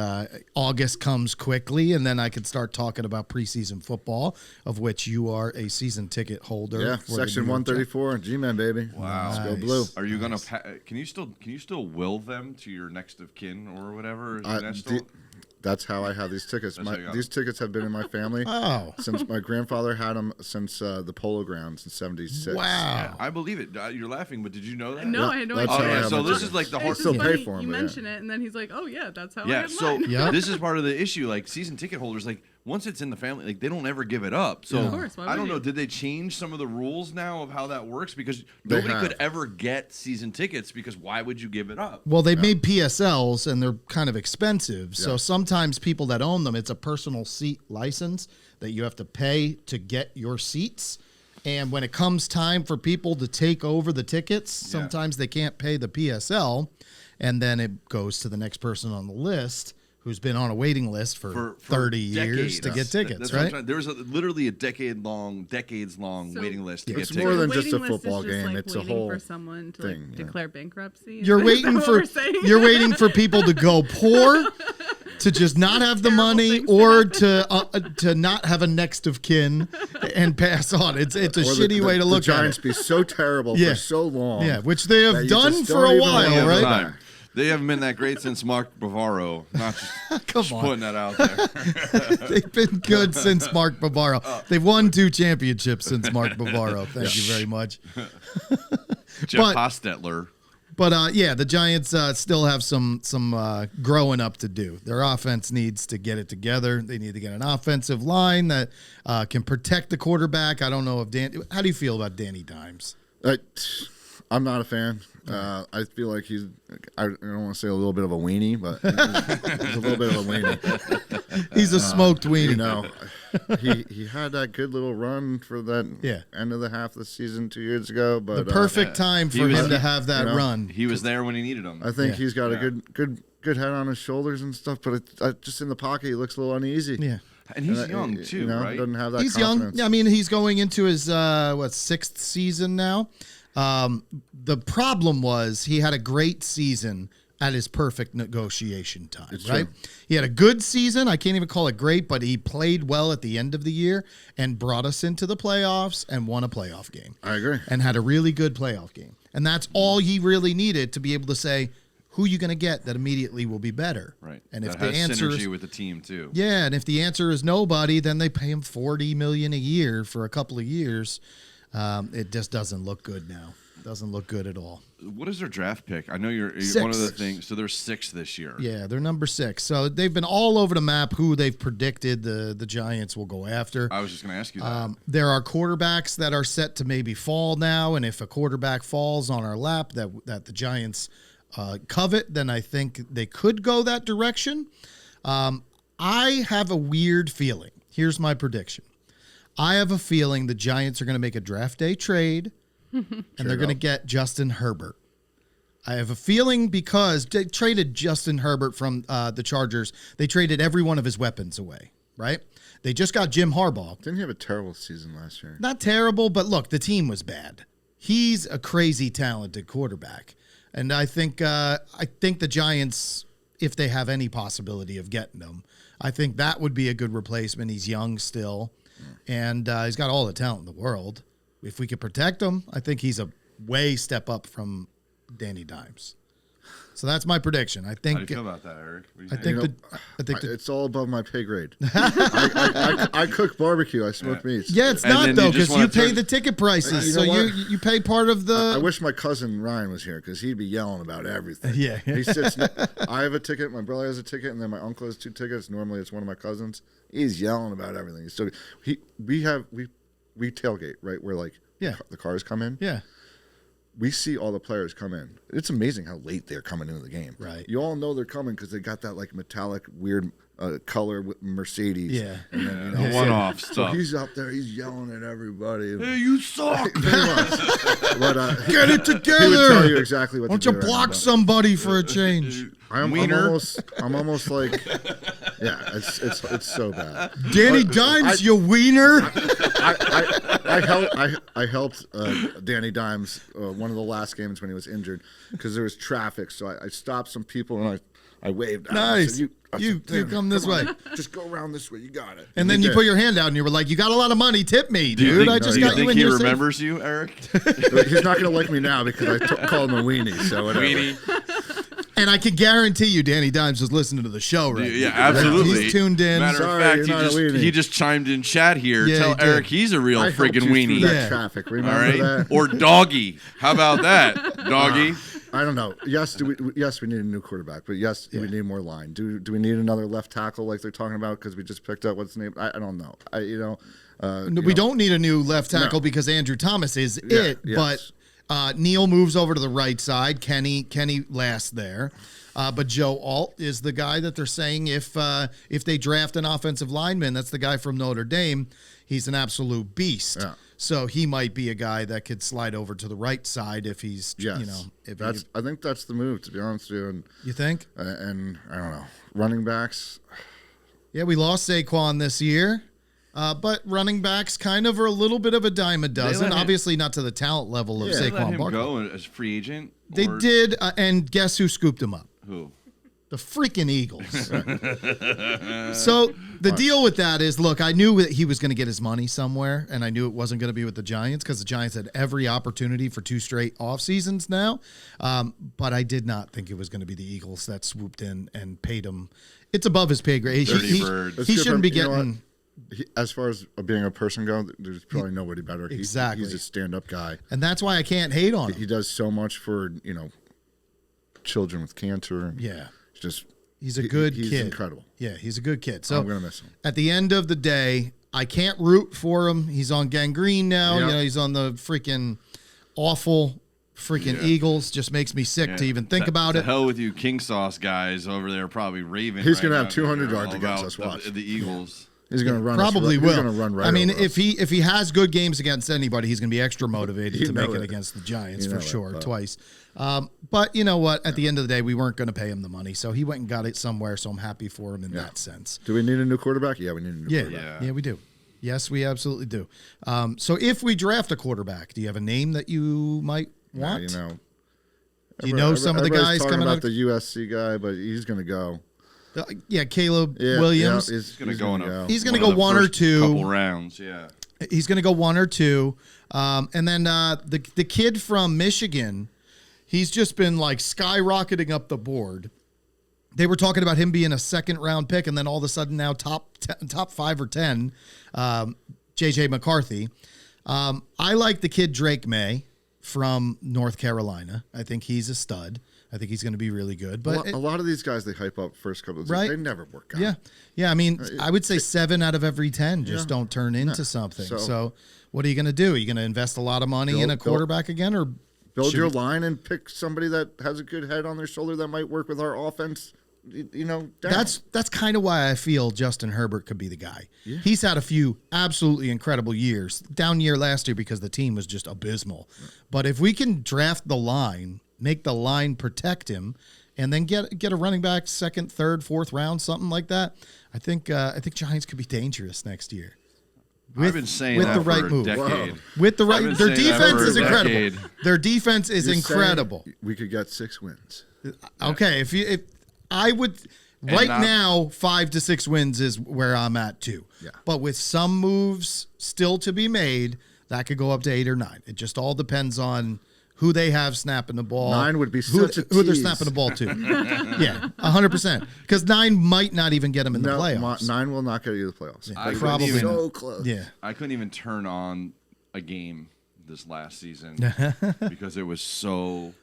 August comes quickly, and then I can start talking about preseason football, of which you are a season ticket holder. Yeah, for the section New York Giants. 134, G-Man, baby. Wow. Let's go Nice. blue. Are you gonna? Can you still will them to your next of kin or whatever? Is that still? That's how I have these tickets. That's how you got These tickets have been in my family Oh, since my grandfather had them since the Polo Grounds in '76. wow. Yeah, I believe it. You're laughing, but did you know that? No, Yeah, I had no that's idea. how I yeah, have so my this tickets. is like the It's hard. just still pay funny, for 'em, you but yeah. mention it, and then he's like, "Oh yeah, that's how I Yeah, have so mine." Yeah. this is part of the issue. Like season ticket holders, like once it's in the family, like they don't ever give it up. So Yeah. Of course, why I don't would know. you? Did they change some of the rules now of how that works? Because They nobody could have. ever get season tickets because why would you give it up? Well, they made PSLs and they're kind of expensive. So Yeah. sometimes people that own them, it's a personal seat license that you have to pay to get your seats. And when it comes time for people to take over the tickets, sometimes they can't pay the PSL. And then it goes to the next person on the list who's been on a waiting list for 30 years to get tickets, That's what I'm right? trying- There's literally a decades long So waiting list to get It's tickets. more than The just a waiting list is football just, game. like, It's a waiting whole for someone to thing, yeah. declare bankruptcy. Is You're that waiting what for we're saying? you're waiting for people to go poor to just not have the Terrible money things to or to not have a next of kin and pass on. It's a Or shitty way to look the at Giants it. be so terrible Yeah. for so long. Yeah, which they that have you done just for don't a even while, wanna right? go Time. back. They haven't been that great since Mark Bavaro. Not just, Come just on. putting that out there. They've been good since Mark Bavaro. They've won 2 championships since Mark Bavaro. Thank you very much. Jeff But- Hostetler. But yeah, the Giants still have some growing up to do. Their offense needs to get it together. They need to get an offensive line that can protect the quarterback. I don't know if how do you feel about Danny Dimes? I'm not a fan. I feel like I don't want to say a little bit of a weenie, but he's a little bit of a weenie. He's a smoked weenie. You know, he had that good little run for that end of the half of the season 2 years ago. But The perfect time for him to have that run. He was there when he needed him. I think he's got a good head on his shoulders and stuff, but just in the pocket, he looks a little uneasy. Yeah. And he's young, too, right? Doesn't have that He's confidence. young. I mean, he's going into his 6th season now. The problem was he had a great season at his perfect negotiation time, It's right? true. He had a good season. I can't even call it great, but he played well at the end of the year and brought us into the playoffs and won a playoff game. I agree. And had a really good playoff game. And that's all he really needed to be able to say, who are you going to get that immediately will be better? Right. And if that the has answer synergy is, with the team, too. yeah, and if the answer is nobody, then they pay him $40 million a year for a couple of years. It just doesn't look good now. Doesn't look good at all. What is their draft pick? I know you're one of the things. So they're 6th this year. Yeah, they're number 6. So they've been all over the map who they've predicted the Giants will go after. I was just going to ask you that. There are quarterbacks that are set to maybe fall now, and if a quarterback falls on our lap that the Giants covet, then I think they could go that direction. I have a weird feeling. Here's my prediction. I have a feeling the Giants are going to make a draft day trade, and they're going to get Justin Herbert. I have a feeling because they traded Justin Herbert from the Chargers. They traded every one of his weapons away, right? They just got Jim Harbaugh. Didn't he have a terrible season last year? Not terrible, but look, the team was bad. He's a crazy talented quarterback. And I think the Giants, if they have any possibility of getting him, I think that would be a good replacement. He's young still, and he's got all the talent in the world. If we could protect him, I think he's a way step up from Danny Dimes. So that's my prediction. I think. How do you feel about that, Eric? What do you I think? think It's all above my pay grade. I cook barbecue. I smoke meats. yeah, it's And not then though you just because you wanna pay turn- the ticket prices, You so know you pay part of the. I wish my cousin Ryan was here because he'd be yelling about everything. Yeah. He sits. I have a ticket. My brother has a ticket, and then my uncle has 2 tickets. Normally, it's one of my cousins. He's yelling about everything. So we tailgate, right? Where the cars come in. Yeah. We see all the players come in. It's amazing how late they're coming into the game. Right. You all know they're coming because they got that metallic weird color with Mercedes. Yeah. And then, The one-off So stuff. he's up there. He's yelling at everybody. Hey, you suck. Pretty much. But, Get it he would together. tell you exactly what Why to don't do. you block right now. somebody for a change? I'm Wiener. almost like, yeah, it's so bad. Danny Dimes, you wiener. I helped Danny Dimes one of the last games when he was injured because there was traffic. So I stopped some people and I waved. At him. I Nice. said, You "Dan, come this on, way." Just go around this way. You got it. And then he you did. put your hand out and you were like, you got a lot of money. Tip me, Do you dude. think, I just do you got you think in he here safe." remembers you, Eric? He's not going to like me now because I called him a weenie. So whatever. Weenie. And I can guarantee you Danny Dimes was listening to the show right Yeah, now. absolutely. He's tuned in. Matter Sorry, of fact, you're not a weenie. he just chimed in chat here. Yeah, Tell he did. Eric he's a real I helped friggin' you weenie. through that Yeah. traffic. All Remember right, that? or doggy. How about that, doggy? I don't know. Yes, we need a new quarterback, but yes, we need more line. Do we need another left tackle like they're talking about because we just picked up what's the name? I don't know. We don't need a new left tackle because Andrew Thomas is it. yes. But Neil moves over to the right side. Kenny lasts there. But Joe Alt is the guy that they're saying if they draft an offensive lineman, that's the guy from Notre Dame. He's an absolute beast. Yeah. So he might be a guy that could slide over to the right side if he's, Yes. if I think that's the move, to be honest with you. And you think? and I don't know, running backs. Yeah, we lost Saquon this year. But running backs kind of are a little bit of a dime a dozen. let him- Obviously not to the talent level of Yeah. Did they let Saquon him Barkley. go as free agent? They Or did, and guess who scooped him up? Who? The freaking Eagles. So the deal with that is, look, I knew that he was going to get his money somewhere, and I knew it wasn't going to be with the Giants because the Giants had every opportunity for 2 straight off seasons now. But I did not think it was going to be the Eagles that swooped in and paid him. It's above his pay grade. Dirty bird. He shouldn't be getting. As far as being a person goes, there's probably nobody better. Exactly. He's a stand-up guy. And that's why I can't hate on him. He does so much for, children with cancer. Yeah. He's a good he's kid. He's incredible. Yeah, he's a good kid. So I'm going to miss him. At the end of the day, I can't root for him. He's on gangrene now. Yep. He's on the freaking awful Eagles. Just makes me sick to even think about to it. hell with you King Sauce guys over there probably raving. He's right gonna now have 200 about yards against us, watch. The Eagles. He's going to run. Probably will. He's going to run right. I mean, over if us. he has good games against anybody, he's going to be extra motivated You to make know it it. against the Giants You for know it, sure, but- twice. But you know what? At the end of the day, we weren't going to pay him the money, so he went and got it somewhere. So I'm happy for him in that sense. Do we need a new quarterback? Yeah, we need a new quarterback. Yeah. Yeah, we do. Yes, we absolutely do. So if we draft a quarterback, do you have a name that you might want? Do you know some of the guys talking coming about out? the USC guy, but he's going to go. Yeah, Caleb Yeah, Williams. Yeah, He's gonna go in a. He's gonna one of go the one or first two. Couple rounds, yeah. He's going to go 1 or 2. And then the kid from Michigan, he's just been like skyrocketing up the board. They were talking about him being a 2nd-round pick, and then all of a sudden now top 5 or 10, J.J. McCarthy. I like the kid Drake May from North Carolina. I think he's a stud. I think he's going to be really good. But a lot of these guys they hype up first couple of Right. they never work out. Yeah. I mean, I would say 7 out of every 10 just don't turn into something. So what are you going to do? Are you going to invest a lot of money in a quarterback again, or Build your line and pick somebody that has a good head on their shoulder that might work with our offense. Down. That's kind of why I feel Justin Herbert could be the guy. Yeah. He's had a few absolutely incredible years. Down year last year because the team was just abysmal. Yeah. But if we can draft the line, make the line protect him, and then get a running back 2nd, 3rd, 4th round, something like that, I think Giants could be dangerous next year. I've been saying with that the right for a move. decade. With the right, their defense is incredible. Decade. Their defense is You're incredible. We could get 6 wins. Okay, if I would right now 5 to 6 wins is where I'm at too. Yeah. But with some moves still to be made, that could go up to 8 or 9. It just all depends on who they have snapping the ball. 9 would be who they're tease. snapping the ball to. Yeah, 100%. Because 9 might not even get them in the playoffs. 9 will not get you the playoffs. Yeah, probably so not. close. Yeah. I couldn't even turn on a game this last season because it was so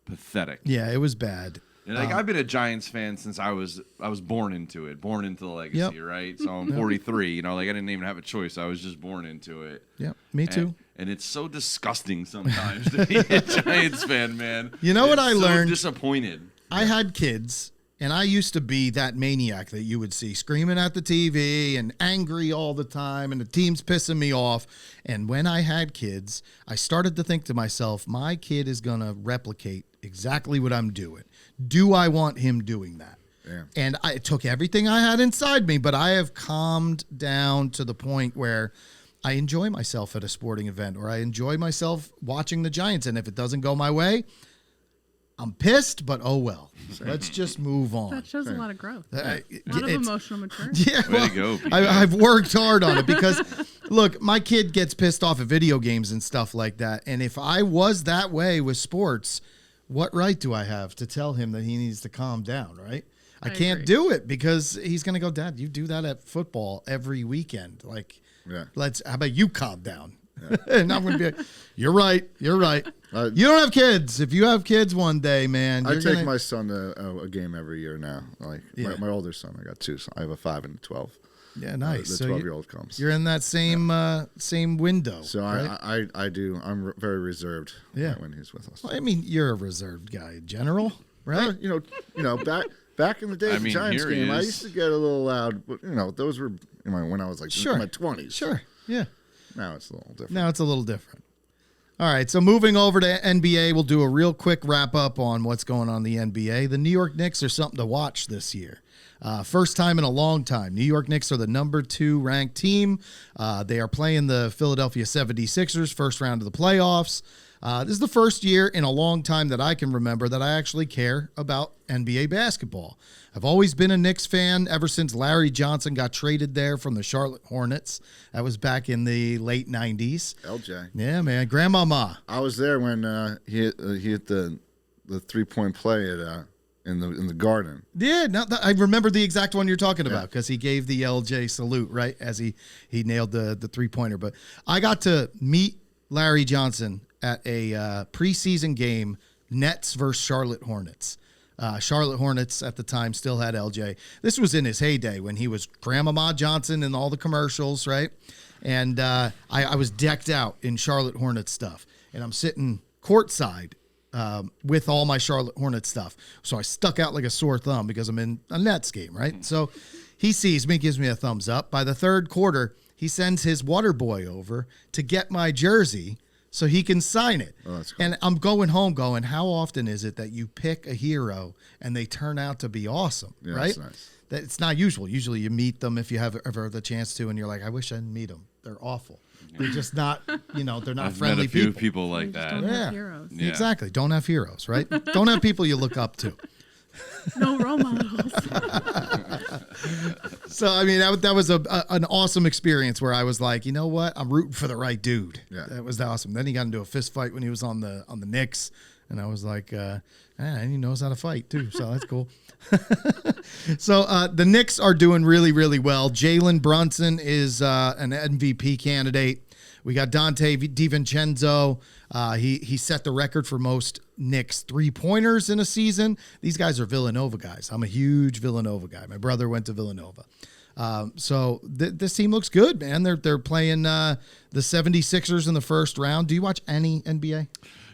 pathetic. Yeah, it was bad. And I've been a Giants fan since I was born into it, born into the legacy, right? So I'm 43. I didn't even have a choice. I was just born into it. Yeah, me too. And it's so disgusting sometimes to be a Giants fan, man. You know what I learned? Disappointed. I had kids, and I used to be that maniac that you would see screaming at the TV and angry all the time, and the team's pissing me off. And when I had kids, I started to think to myself, my kid is going to replicate exactly what I'm doing. Do I want him doing that? Yeah. And I took everything I had inside me, but I have calmed down to the point where I enjoy myself at a sporting event, or I enjoy myself watching the Giants. And if it doesn't go my way, I'm pissed, but oh well. Let's just move on. That shows a lot of growth. A lot of emotional maturity. Yeah, Way to go, PJ. I've worked hard on it because, look, my kid gets pissed off at video games and stuff like that. And if I was that way with sports, what right do I have to tell him that he needs to calm down, right? I can't agree. do it because he's going to go, Dad, you do that at football every weekend. Like, Yeah. how about you calm down? Yeah. And I'm going to be like, you're right. You don't have kids. If you have kids one day, man. I take my son to a game every year now. Yeah. My older son, I got 2. So I have a 5 and a 12. Yeah, nice. The So 12-year-old comes. You're in that same window. So right? I do. I'm very reserved. Yeah. When he's with us. Well, I mean, you're a reserved guy in general, right? Back in the day, I the mean, Giants here he game, I is. used to get a little loud. But those were when I was like in my 20s. Sure. Yeah. Now it's a little different. Now it's a little different. All right, so moving over to NBA, we'll do a real quick wrap up on what's going on in the NBA. The New York Knicks are something to watch this year. First time in a long time. New York Knicks are the number 2 ranked team. They are playing the Philadelphia 76ers, first round of the playoffs. This is the first year in a long time that I can remember that I actually care about NBA basketball. I've always been a Knicks fan ever since Larry Johnson got traded there from the Charlotte Hornets. That was back in the late 90s. LJ. Yeah, man. Grandmama. I was there when he hit the 3-point play at in the Garden. Yeah, I remember the exact one you're talking about because he gave the LJ salute, right, as he nailed the 3-pointer. But I got to meet Larry Johnson at a preseason game, Nets versus Charlotte Hornets. Charlotte Hornets at the time still had LJ. This was in his heyday when he was Grandmama Johnson in all the commercials, right? And I was decked out in Charlotte Hornets stuff. And I'm sitting courtside with all my Charlotte Hornets stuff. So I stuck out like a sore thumb because I'm in a Nets game, right? So he sees me, gives me a thumbs up. By the third quarter, he sends his water boy over to get my jersey so he can sign it. Oh, that's cool. And I'm going home going, how often is it that you pick a hero and they turn out to be awesome, Yeah, right? that's nice. It's not usual. Usually you meet them if you have ever the chance to, and you're like, I wish I didn't meet them. They're awful. They're just not, they're not I've friendly met a few people. people like We just that. don't have Yeah. heroes. Yeah. Exactly. Don't have heroes, right? Don't have people you look up to. No role models. So, I mean, that was an awesome experience where I was like, you know what? I'm rooting for the right dude. Yeah. That was awesome. Then he got into a fist fight when he was on the Knicks, and I was like, and he knows how to fight too, so that's cool. So the Knicks are doing really, really well. Jalen Brunson is an MVP candidate. We got Dante DiVincenzo. He set the record for most Knicks 3-pointers in a season. These guys are Villanova guys. I'm a huge Villanova guy. My brother went to Villanova. So this team looks good, man. They're playing the 76ers in the first round. Do you watch any NBA?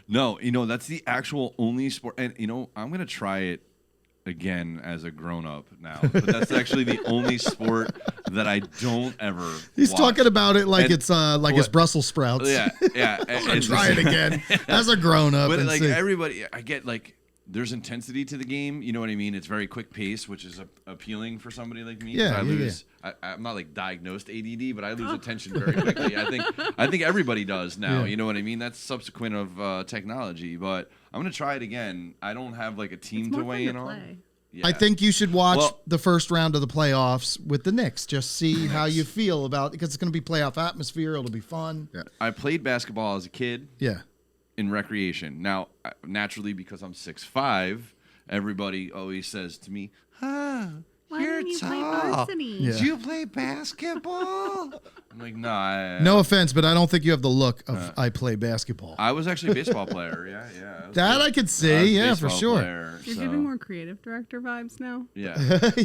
No, that's the actual only sport. And, I'm going to try it again as a grown-up now. But that's actually the only sport that I don't ever He's watch. talking about it like And- it's like it's Brussels sprouts. Yeah. And Try it again as a grown up. But and like see. everybody, I get like there's intensity to the game. You know what I mean? It's very quick pace, which is appealing for somebody like me. 'cause Yeah, I yeah, lose. I'm not like diagnosed ADD, but I lose attention very quickly. I think everybody does now. Yeah. You know what I mean? That's subsequent of technology. But I'm gonna try it again. I don't have like a team It's to more weigh fun in to on. play. Yeah. I think you should watch Well- the first round of the playoffs with the Knicks. Just see how you feel about it because it's going to be playoff atmosphere. It'll be fun. Yeah. I played basketball as a kid. Yeah. In recreation. Now, naturally, because I'm 6'5", everybody always says to me, Why you're don't you play tall. varsity? Yeah. Do you play basketball? I'm like, no. No offense, but I don't think you have the look of I play basketball. I was actually a baseball player. Yeah. That I could I was see. a Yeah, for baseball sure. player, You're so, giving more creative director vibes now. Yeah.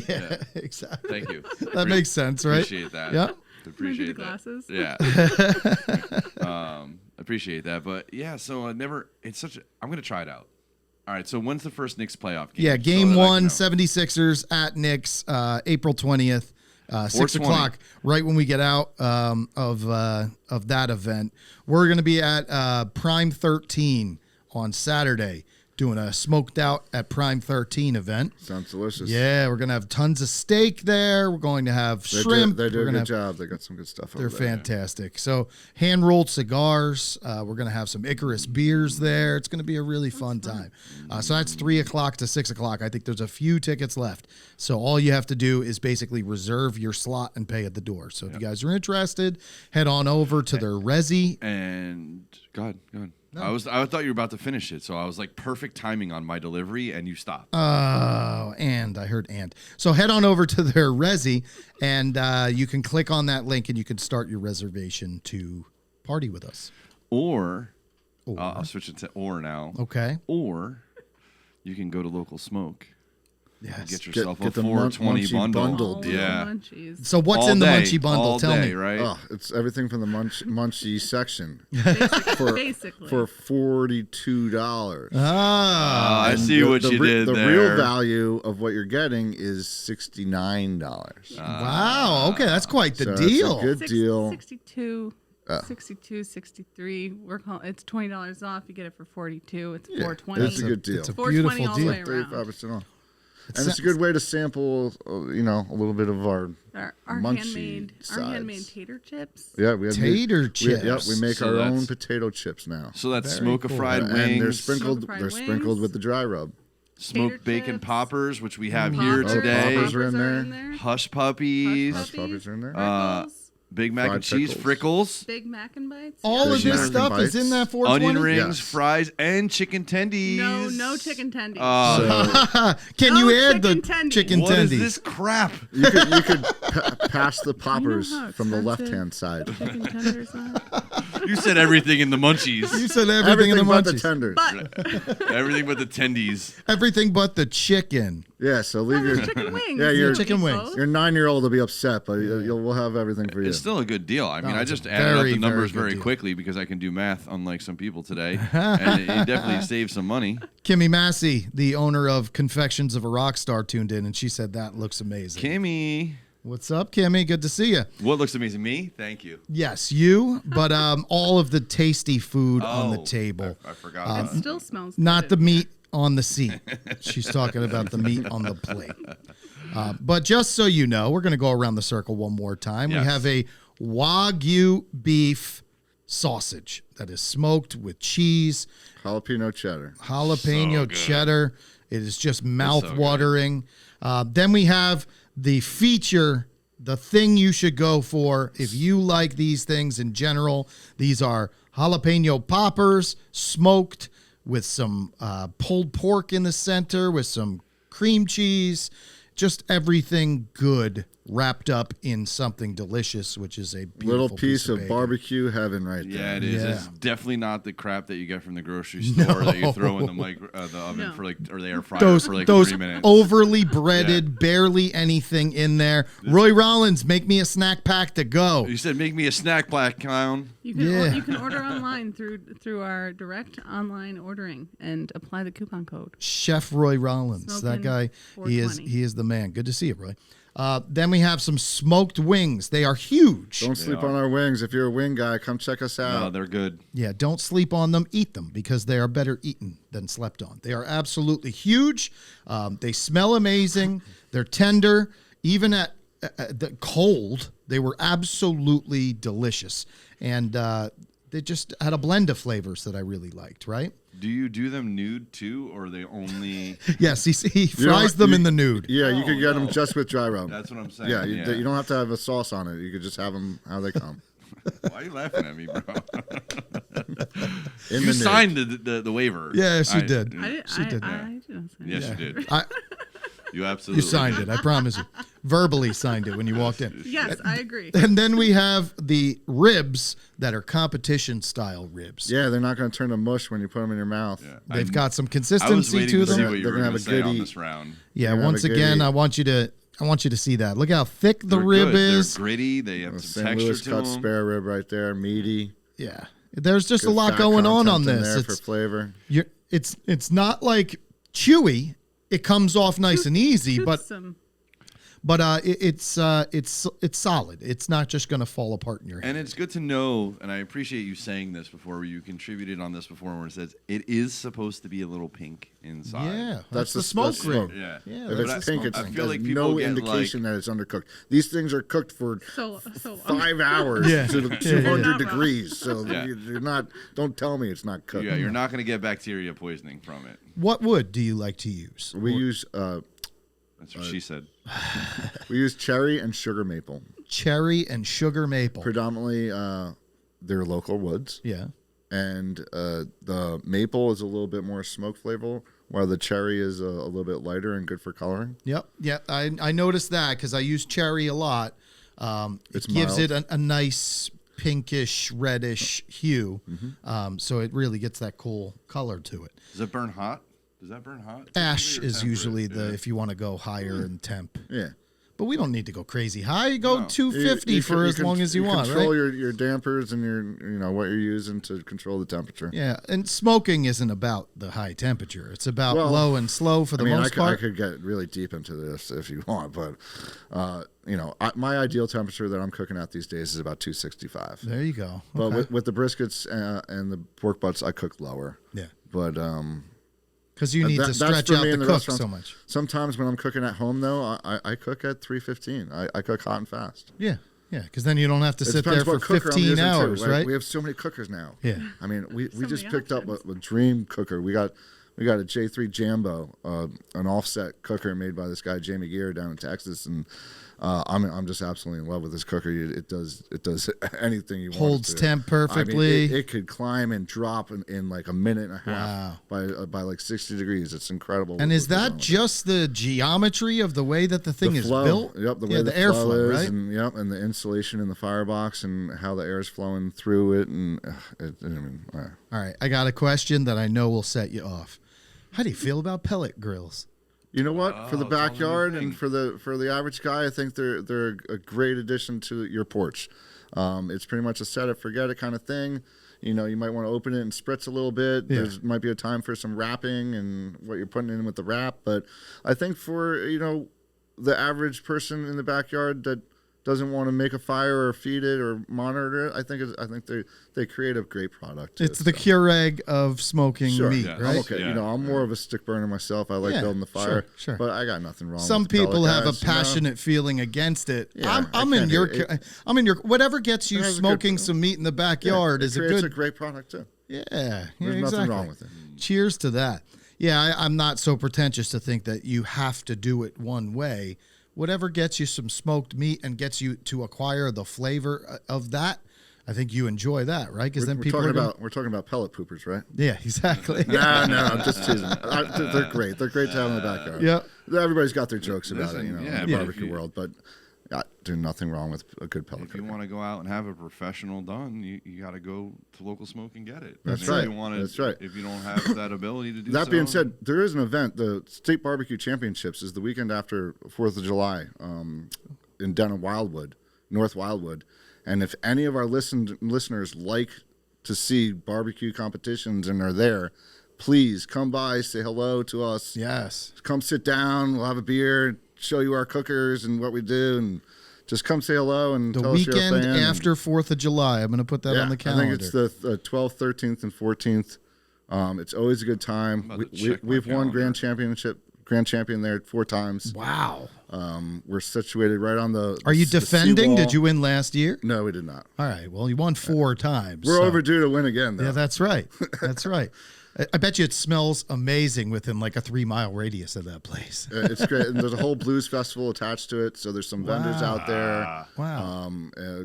Yeah, exactly. Thank you. That makes sense, right? Appreciate that. Yeah. Appreciate the that. glasses? Yeah. Appreciate that. But yeah, so I'm going to try it out. All right, so when's the first Knicks playoff game? Yeah, So game that I can one, know. 76ers at Knicks, April 20th, 6 4:20. o'clock, right when we get out of that event. We're going to be at Prime 13 on Saturday, doing a smoked out at Prime 13 event. Sounds delicious. Yeah, we're going to have tons of steak there. We're going to have shrimp. They do We're a gonna good have- job. They got some good stuff They're over there. fantastic. So hand-rolled cigars. We're going to have some Icarus beers there. It's going to be a really fun time. So that's 3 o'clock to 6 o'clock. I think there's a few tickets left. So all you have to do is basically reserve your slot and pay at the door. So if you guys are interested, head on over to their Resi. And go ahead. I thought you were about to finish it, so I was like perfect timing on my delivery, and you stopped. Oh, and I heard and. So head on over to their Resi, and you can click on that link, and you can start your reservation to party with us. Or I'll switch it to or now. Okay. Or you can go to Local Smoke. Yes. Get yourself Get a the 420 munchie bundle. bundle All deal. the Yeah. munchies. So what's All in the day, munchie bundle? all Tell day, me. right? Oh, it's everything from the munchie section Basically. for $42. Ah, I see what you did the there. real value of what you're getting is $69. wow. Okay, that's quite the So deal. It's a good deal. 62, 62, 63. It's $20 off. You get it for 42. It's Yeah, 420. it's a good deal. It's a 420 beautiful all the deal. way around. 35% off. And it's a good way to sample, you know, a little bit of our handmade sides. tater chips. Yeah, we have Tater chips. We make So our own that's- potato chips now. So that's Very smoke a cool. fried And wings, they're sprinkled. Smoke-a-fried They're sprinkled wings. with the dry rub. smoked bacon chips. poppers, which we have Poppers, here Oh, today. poppers are in there. Hush puppies, Hush Hush puppies are in there. Frickles, Big Mac Fried and cheese, pickles. frickles, Big Mac and Bites. All of Big this Mac stuff and is in that bites. 420. onion rings, Yes. fries, and chicken tendies. No chicken tendies. Can No you add the chicken tendies. chicken What is tendies? this crap? You could pass the poppers how from the expensive left-hand side. chicken tenders are. You said everything in the munchies. You said everything in the but the munchies. tenders. But Everything but the tendies. Everything but the chicken. Yeah, so leave there's your chicken wings. Yeah, You your- don't Chicken eat wings. both? your 9-year-old will be upset, but we'll have everything for you. It's still a good deal. I mean, No, I it's a just added up very, the numbers very good very deal. quickly because I can do math, unlike some people today, and it definitely saves some money. Kimmy Massey, the owner of Confections of a Rock Star, tuned in, and she said that looks amazing. Kimmy, What's up, Kimmy? Good to see you. what looks amazing? Me? Thank you. Yes, you, but all of the tasty food on the Oh, table. I forgot. It about that. still smells Not the good. meat on the seat. She's talking about the meat on the plate. But just so you know, we're going to go around the circle one more time. Yes. We have a Wagyu beef sausage that is smoked with cheese, Jalapeno cheddar. jalapeno So good. cheddar. It is just so mouth-watering. Then we have the feature, the thing you should go for if you like these things in general. These are jalapeno poppers, smoked with some pulled pork in the center, with some cream cheese, just everything good wrapped up in something delicious, which is a beautiful Little piece of bacon. barbecue heaven right there. Yeah, it is. Yeah. It's definitely not the crap that you get from the grocery store that you throw in the the oven No. for like, or the air fryer Those, for like those 3 minutes. overly breaded, barely anything in there. Roy Rollins, make me a snack pack to go. You said make me a snack black clown. You can Yeah. you can order online through our direct online ordering and apply the coupon code. Chef Roy Rollins, that Smoking guy, he is 420. the man. Good to see you, Roy. Then we have some smoked wings. They are huge. Don't sleep on our wings. If you're a wing guy, come check us No, out. they're good. Yeah, don't sleep on them. Eat them because they are better eaten than slept on. They are absolutely huge. They smell amazing. They're tender. Even at the cold, they were absolutely delicious. And they just had a blend of flavors that I really liked, right? Do you do them nude too, or are they only? Yes, he You fries don't- them you- in the nude. Yeah, you No, could get them no. just with dry rub. That's what I'm saying. Yeah, you don't have to have a sauce on it. You could just have them how they come. Why are you laughing at me, bro? In You the signed the waiver. Yeah, she did. She did. I didn't say Yes, that. you did. I, You you absolutely signed it, I promise you. Verbally signed it when you walked in. Yes, I agree. And then we have the ribs that are competition style ribs. Yeah, they're not going to turn to mush when you put them in your mouth. Yeah. They've got some I was consistency waiting to to see them. what you They're were gonna going have to a say good on eat. this round. Yeah, They're gonna once have a good again, eat. I want you to see that. Look how thick the They're rib good. is. They're gritty. They have some St. texture Louis to cut them. spare rib right there, meaty. Yeah. There's just Good a lot fat going on content in this. there for It's flavor. it's not like chewy. It comes off nice and easy, but Toothsome. it's solid. It's not just going to fall apart in your hand. And it's good to know, and I appreciate you saying this before, you contributed on this before, where it says it is supposed to be a little pink inside. Yeah, That's the the smoke that's ring. smoke. Yeah. Yeah, If that's it's the pink, smoke it's I ring. feel like there's people no get, indication that it's undercooked. These things are cooked for So 5 hours Yeah. to Yeah, 200 yeah. degrees. So Yeah. you're not. Don't tell me it's not cooked. Yeah, you're not going to get bacteria poisoning from it. What wood do you like to use? We use That's what she said. cherry and sugar maple. Cherry and sugar maple. Predominantly, they're local woods, Yeah. and the maple is a little bit more smoke flavor, while the cherry is a little bit lighter and good for coloring. Yep. Yep. I noticed that because I use cherry a lot. It's It gives mild. it a nice pinkish, reddish hue. Mm-hmm. So it really gets that cool color to it. Does it burn hot? Does that burn hot? Ash Or is temperate? usually the Yeah. if you want to go higher in temp. Yeah. But we don't need to go crazy high. You go No. 250 You for can- as long as you want, control right? your dampers and what you're using to control the temperature. Yeah, and smoking isn't about the high temperature. It's about Well, low and slow for the I mean, most I part. could get really deep into this if you want, but my ideal temperature that I'm cooking at these days is about 265. There you go. But Okay. with the briskets and the pork butts, I cook lower. Yeah. But Because you need to That's stretch for out me the in the cook restaurants. so much. Sometimes when I'm cooking at home, though, I cook at 3:15. I cook hot and fast. Yeah. Yeah. Because then you don't have to It sit depends there for what cooker I'm 15 using, too. hours, Like, right? We have so many cookers now. Yeah. I mean, we just many picked up options. a dream cooker. We got a J3 Jambo, an offset cooker made by this guy Jamie Gear down in Texas, and I'm just absolutely in love with this cooker. It does anything you want. Holds it to. temp I mean, perfectly. it could climb and drop in like a minute and a half by like 60 degrees. It's incredible. And what is goes on that with it. just the geometry of the way that the thing The is flow. built? Yep, the way yeah, the airflow, flow is, right? and and the insulation in the firebox and how the air is flowing through it, and All right, I got a question that I know will set you off. How do you feel about pellet grills? you know what? For the it's all a new backyard thing. and for the average guy, I think they're a great addition to your porch. It's pretty much a set it, forget it kind of thing. You know, you might want to open it and spritz a little bit. Yeah. There's might be a time for some wrapping and what you're putting in with the wrap, but I think for the average person in the backyard that doesn't want to make a fire or feed it or monitor it, I think they create a great product. It's the Keurig of smoking Sure. meat, Yeah. right? I'm okay. Yeah. I'm more of a stick burner myself. I like Yeah, building the fire. sure. But I got nothing wrong. Some with the pellet people have a guys, passionate feeling against it. Yeah, I'm I in can't your hear it. I'm in your whatever gets you It has a smoking good- some meat in the Yeah, backyard it is a creates good a great product too. yeah, There's exactly. nothing wrong with it. Cheers to that. Yeah, I'm not so pretentious to think that you have to do it one way. Whatever gets you some smoked meat and gets you to acquire the flavor of that, I think you enjoy that, right? Because then We're people talking are about we're talking about pellet poopers, right? yeah, exactly. No, I'm just teasing. They're great. They're great to have in the backyard. Yep. Everybody's got their jokes about it, Listen, yeah, in the but barbecue if you- world, but there's nothing wrong with a good pellet If you cooker. want to go out and have a professional done, you got to go to Local Smoke and get it. That's And if right. you wanna- That's right. If you don't have that ability to do That so, being said, there is an event. The State Barbecue Championships is the weekend after 4th of July in Denham Wildwood, North Wildwood. And if any of our listeners like to see barbecue competitions and are there, please come by, say hello to us. Yes. Come sit down. We'll have a beer, show you our cookers and what we do, and just come say hello and The tell us you're a weekend fan. after 4th of July. I'm going to put that on the calendar. I think it's the 12th, 13th, and 14th. It's always a good time. I'm about to check my We've won calendar. grand champion there 4 times. Wow. We're situated right on the. Are you the defending? seawall. Did you win last year? No, we did not. All right. Well, you won 4 times. We're so- overdue to win again, though. Yeah, that's right. That's right. I bet you it smells amazing within like a 3-mile radius of that place. It's great. And there's a whole blues festival attached to it, so there's some vendors out there. Wow.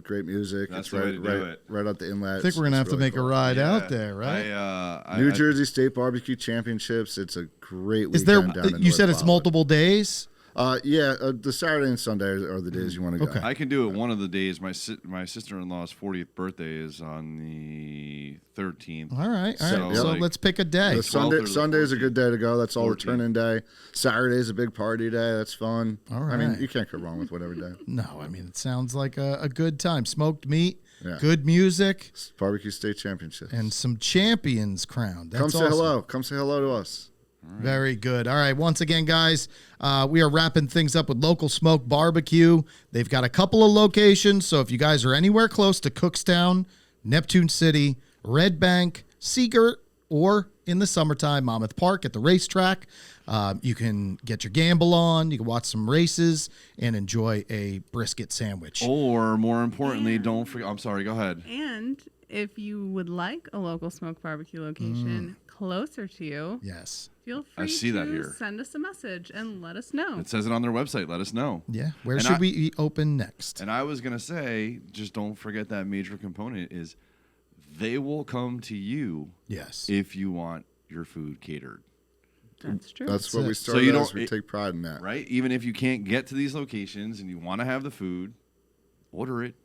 Great music. That's it's the way right, to do right, it. right at the inlet. I think we're going to have to make a ride Yeah. out there, right? New Jersey State Barbecue Championships. It's a great weekend Is there, down in you North said it's Wildwood. multiple days? The Saturday and Sunday are the days you want to go. Okay. I can do it one of the days. My sister-in-law's 40th birthday is on the 13th. All right. All right. So, So like, let's pick a day. The 12th or the Sunday is a good day to go. That's all the 14th. turn-in day. Saturday's a big party day. That's fun. All I mean, right. you can't go wrong with whatever day. No, I mean, it sounds like a good time. Smoked meat, Yeah. good music, Barbecue State Championships. and some champions crowned. That's come say awesome. hello. Come say hello to us. Very good. All right. Once again, guys, we are wrapping things up with Local Smoke BBQ. They've got a couple of locations. So if you guys are anywhere close to Cookstown, Neptune City, Red Bank, Seagirt, or in the summertime, Monmouth Park at the racetrack, you can get your gamble on. You can watch some races and enjoy a brisket sandwich. Or more importantly, don't forget. I'm sorry. Go ahead. And if you would like a Local Smoke barbecue location closer to you, Yes. feel I free see to that here. send us a message and let us know. It says it on their website. Let us know. Yeah. Where And should I- we open next? And I was gonna say, just don't forget that major component is they will come to you Yes. if you want your food catered, That's true. That's what it. we So started you as. don't- We it- take pride in that. right? Even if you can't get to these locations and you want to have the food, order it.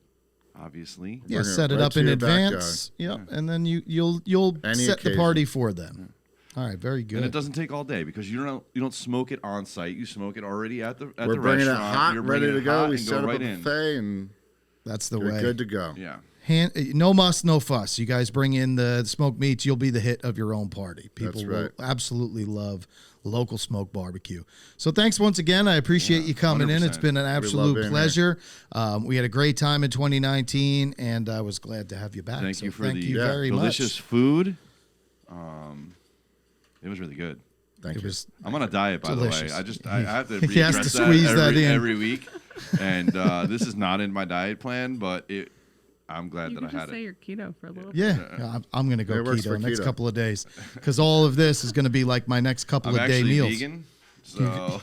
Obviously, Yeah, Bring it set it right up to in your backyard. advance. Yep, and then you'll Any set the occasion. party for them. All right, very good. and it doesn't take all day because you don't smoke it on site. You smoke it already at the We're the bringing it restaurant. hot, You're ready bringing to it go. hot We and set up right a in. buffet, and That's the you're way. good to go. Yeah. No muss, no fuss. You guys bring in the smoked meats, you'll be the hit of your own party. People That's will right. absolutely love Local Smoke BBQ. So thanks once again. I appreciate you coming in. It's 100%. been an love absolute being here. pleasure. We had a great time in 2019, and I was glad to have you back. Thank So you for thank the you very delicious much. food. It was really good. Thank It you. was I'm on a diet, by delicious. the way. I have to He has to readdress squeeze that in. every week, and this is not in my diet plan, but I'm glad You that can I just had say it. you're keto for a little bit. yeah. I'm gonna go It works keto for next keto. couple of days because all of this is gonna be like my next couple I'm of day actually meals. vegan, so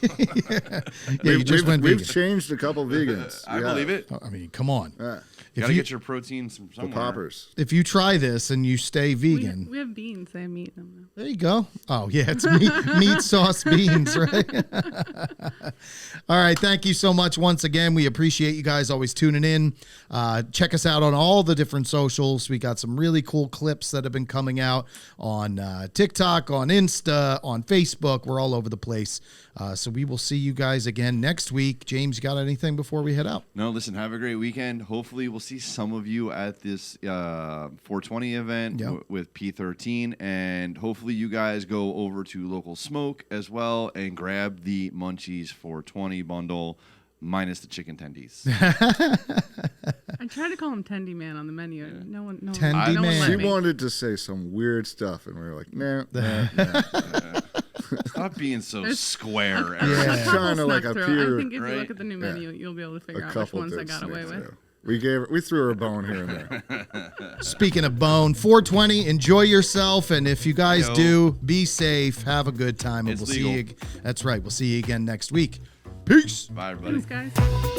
Yeah, you just went we've vegan. changed a couple vegans. I believe it. I mean, come on. If Gotta you get your protein from The somewhere. poppers. if you try this and you stay vegan, We have beans. They have meat in them. there you go. Oh yeah, it's meat sauce beans, right? All right, thank you so much once again. We appreciate you guys always tuning in. Check us out on all the different socials. We got some really cool clips that have been coming out on TikTok, on Insta, on Facebook. We're all over the place. So we will see you guys again next week. James, you got anything before we head out? No, listen, have a great weekend. Hopefully, we'll see some of you at this 420 event Yep. with P13. And hopefully, you guys go over to Local Smoke as well and grab the Munchies 420 bundle minus the chicken tendies. I tried to call him Tendy Man on the menu. And no one. Tendy no Man. One She let me. wanted to say some weird stuff, and we were like, nah. Stop being so square. Yeah. Eric. Trying to like Snuck through. appear I think if you right? look at the new menu, you'll be able to a figure out which couple ones I did got away sneak with. through. We threw her a bone here and there. Speaking of bone, 420, enjoy yourself. And if you guys Yo. do, be safe. Have a good time. And It's we'll see you. legal. That's right. We'll see you again next week. Peace. Bye, everybody. Thanks, guys.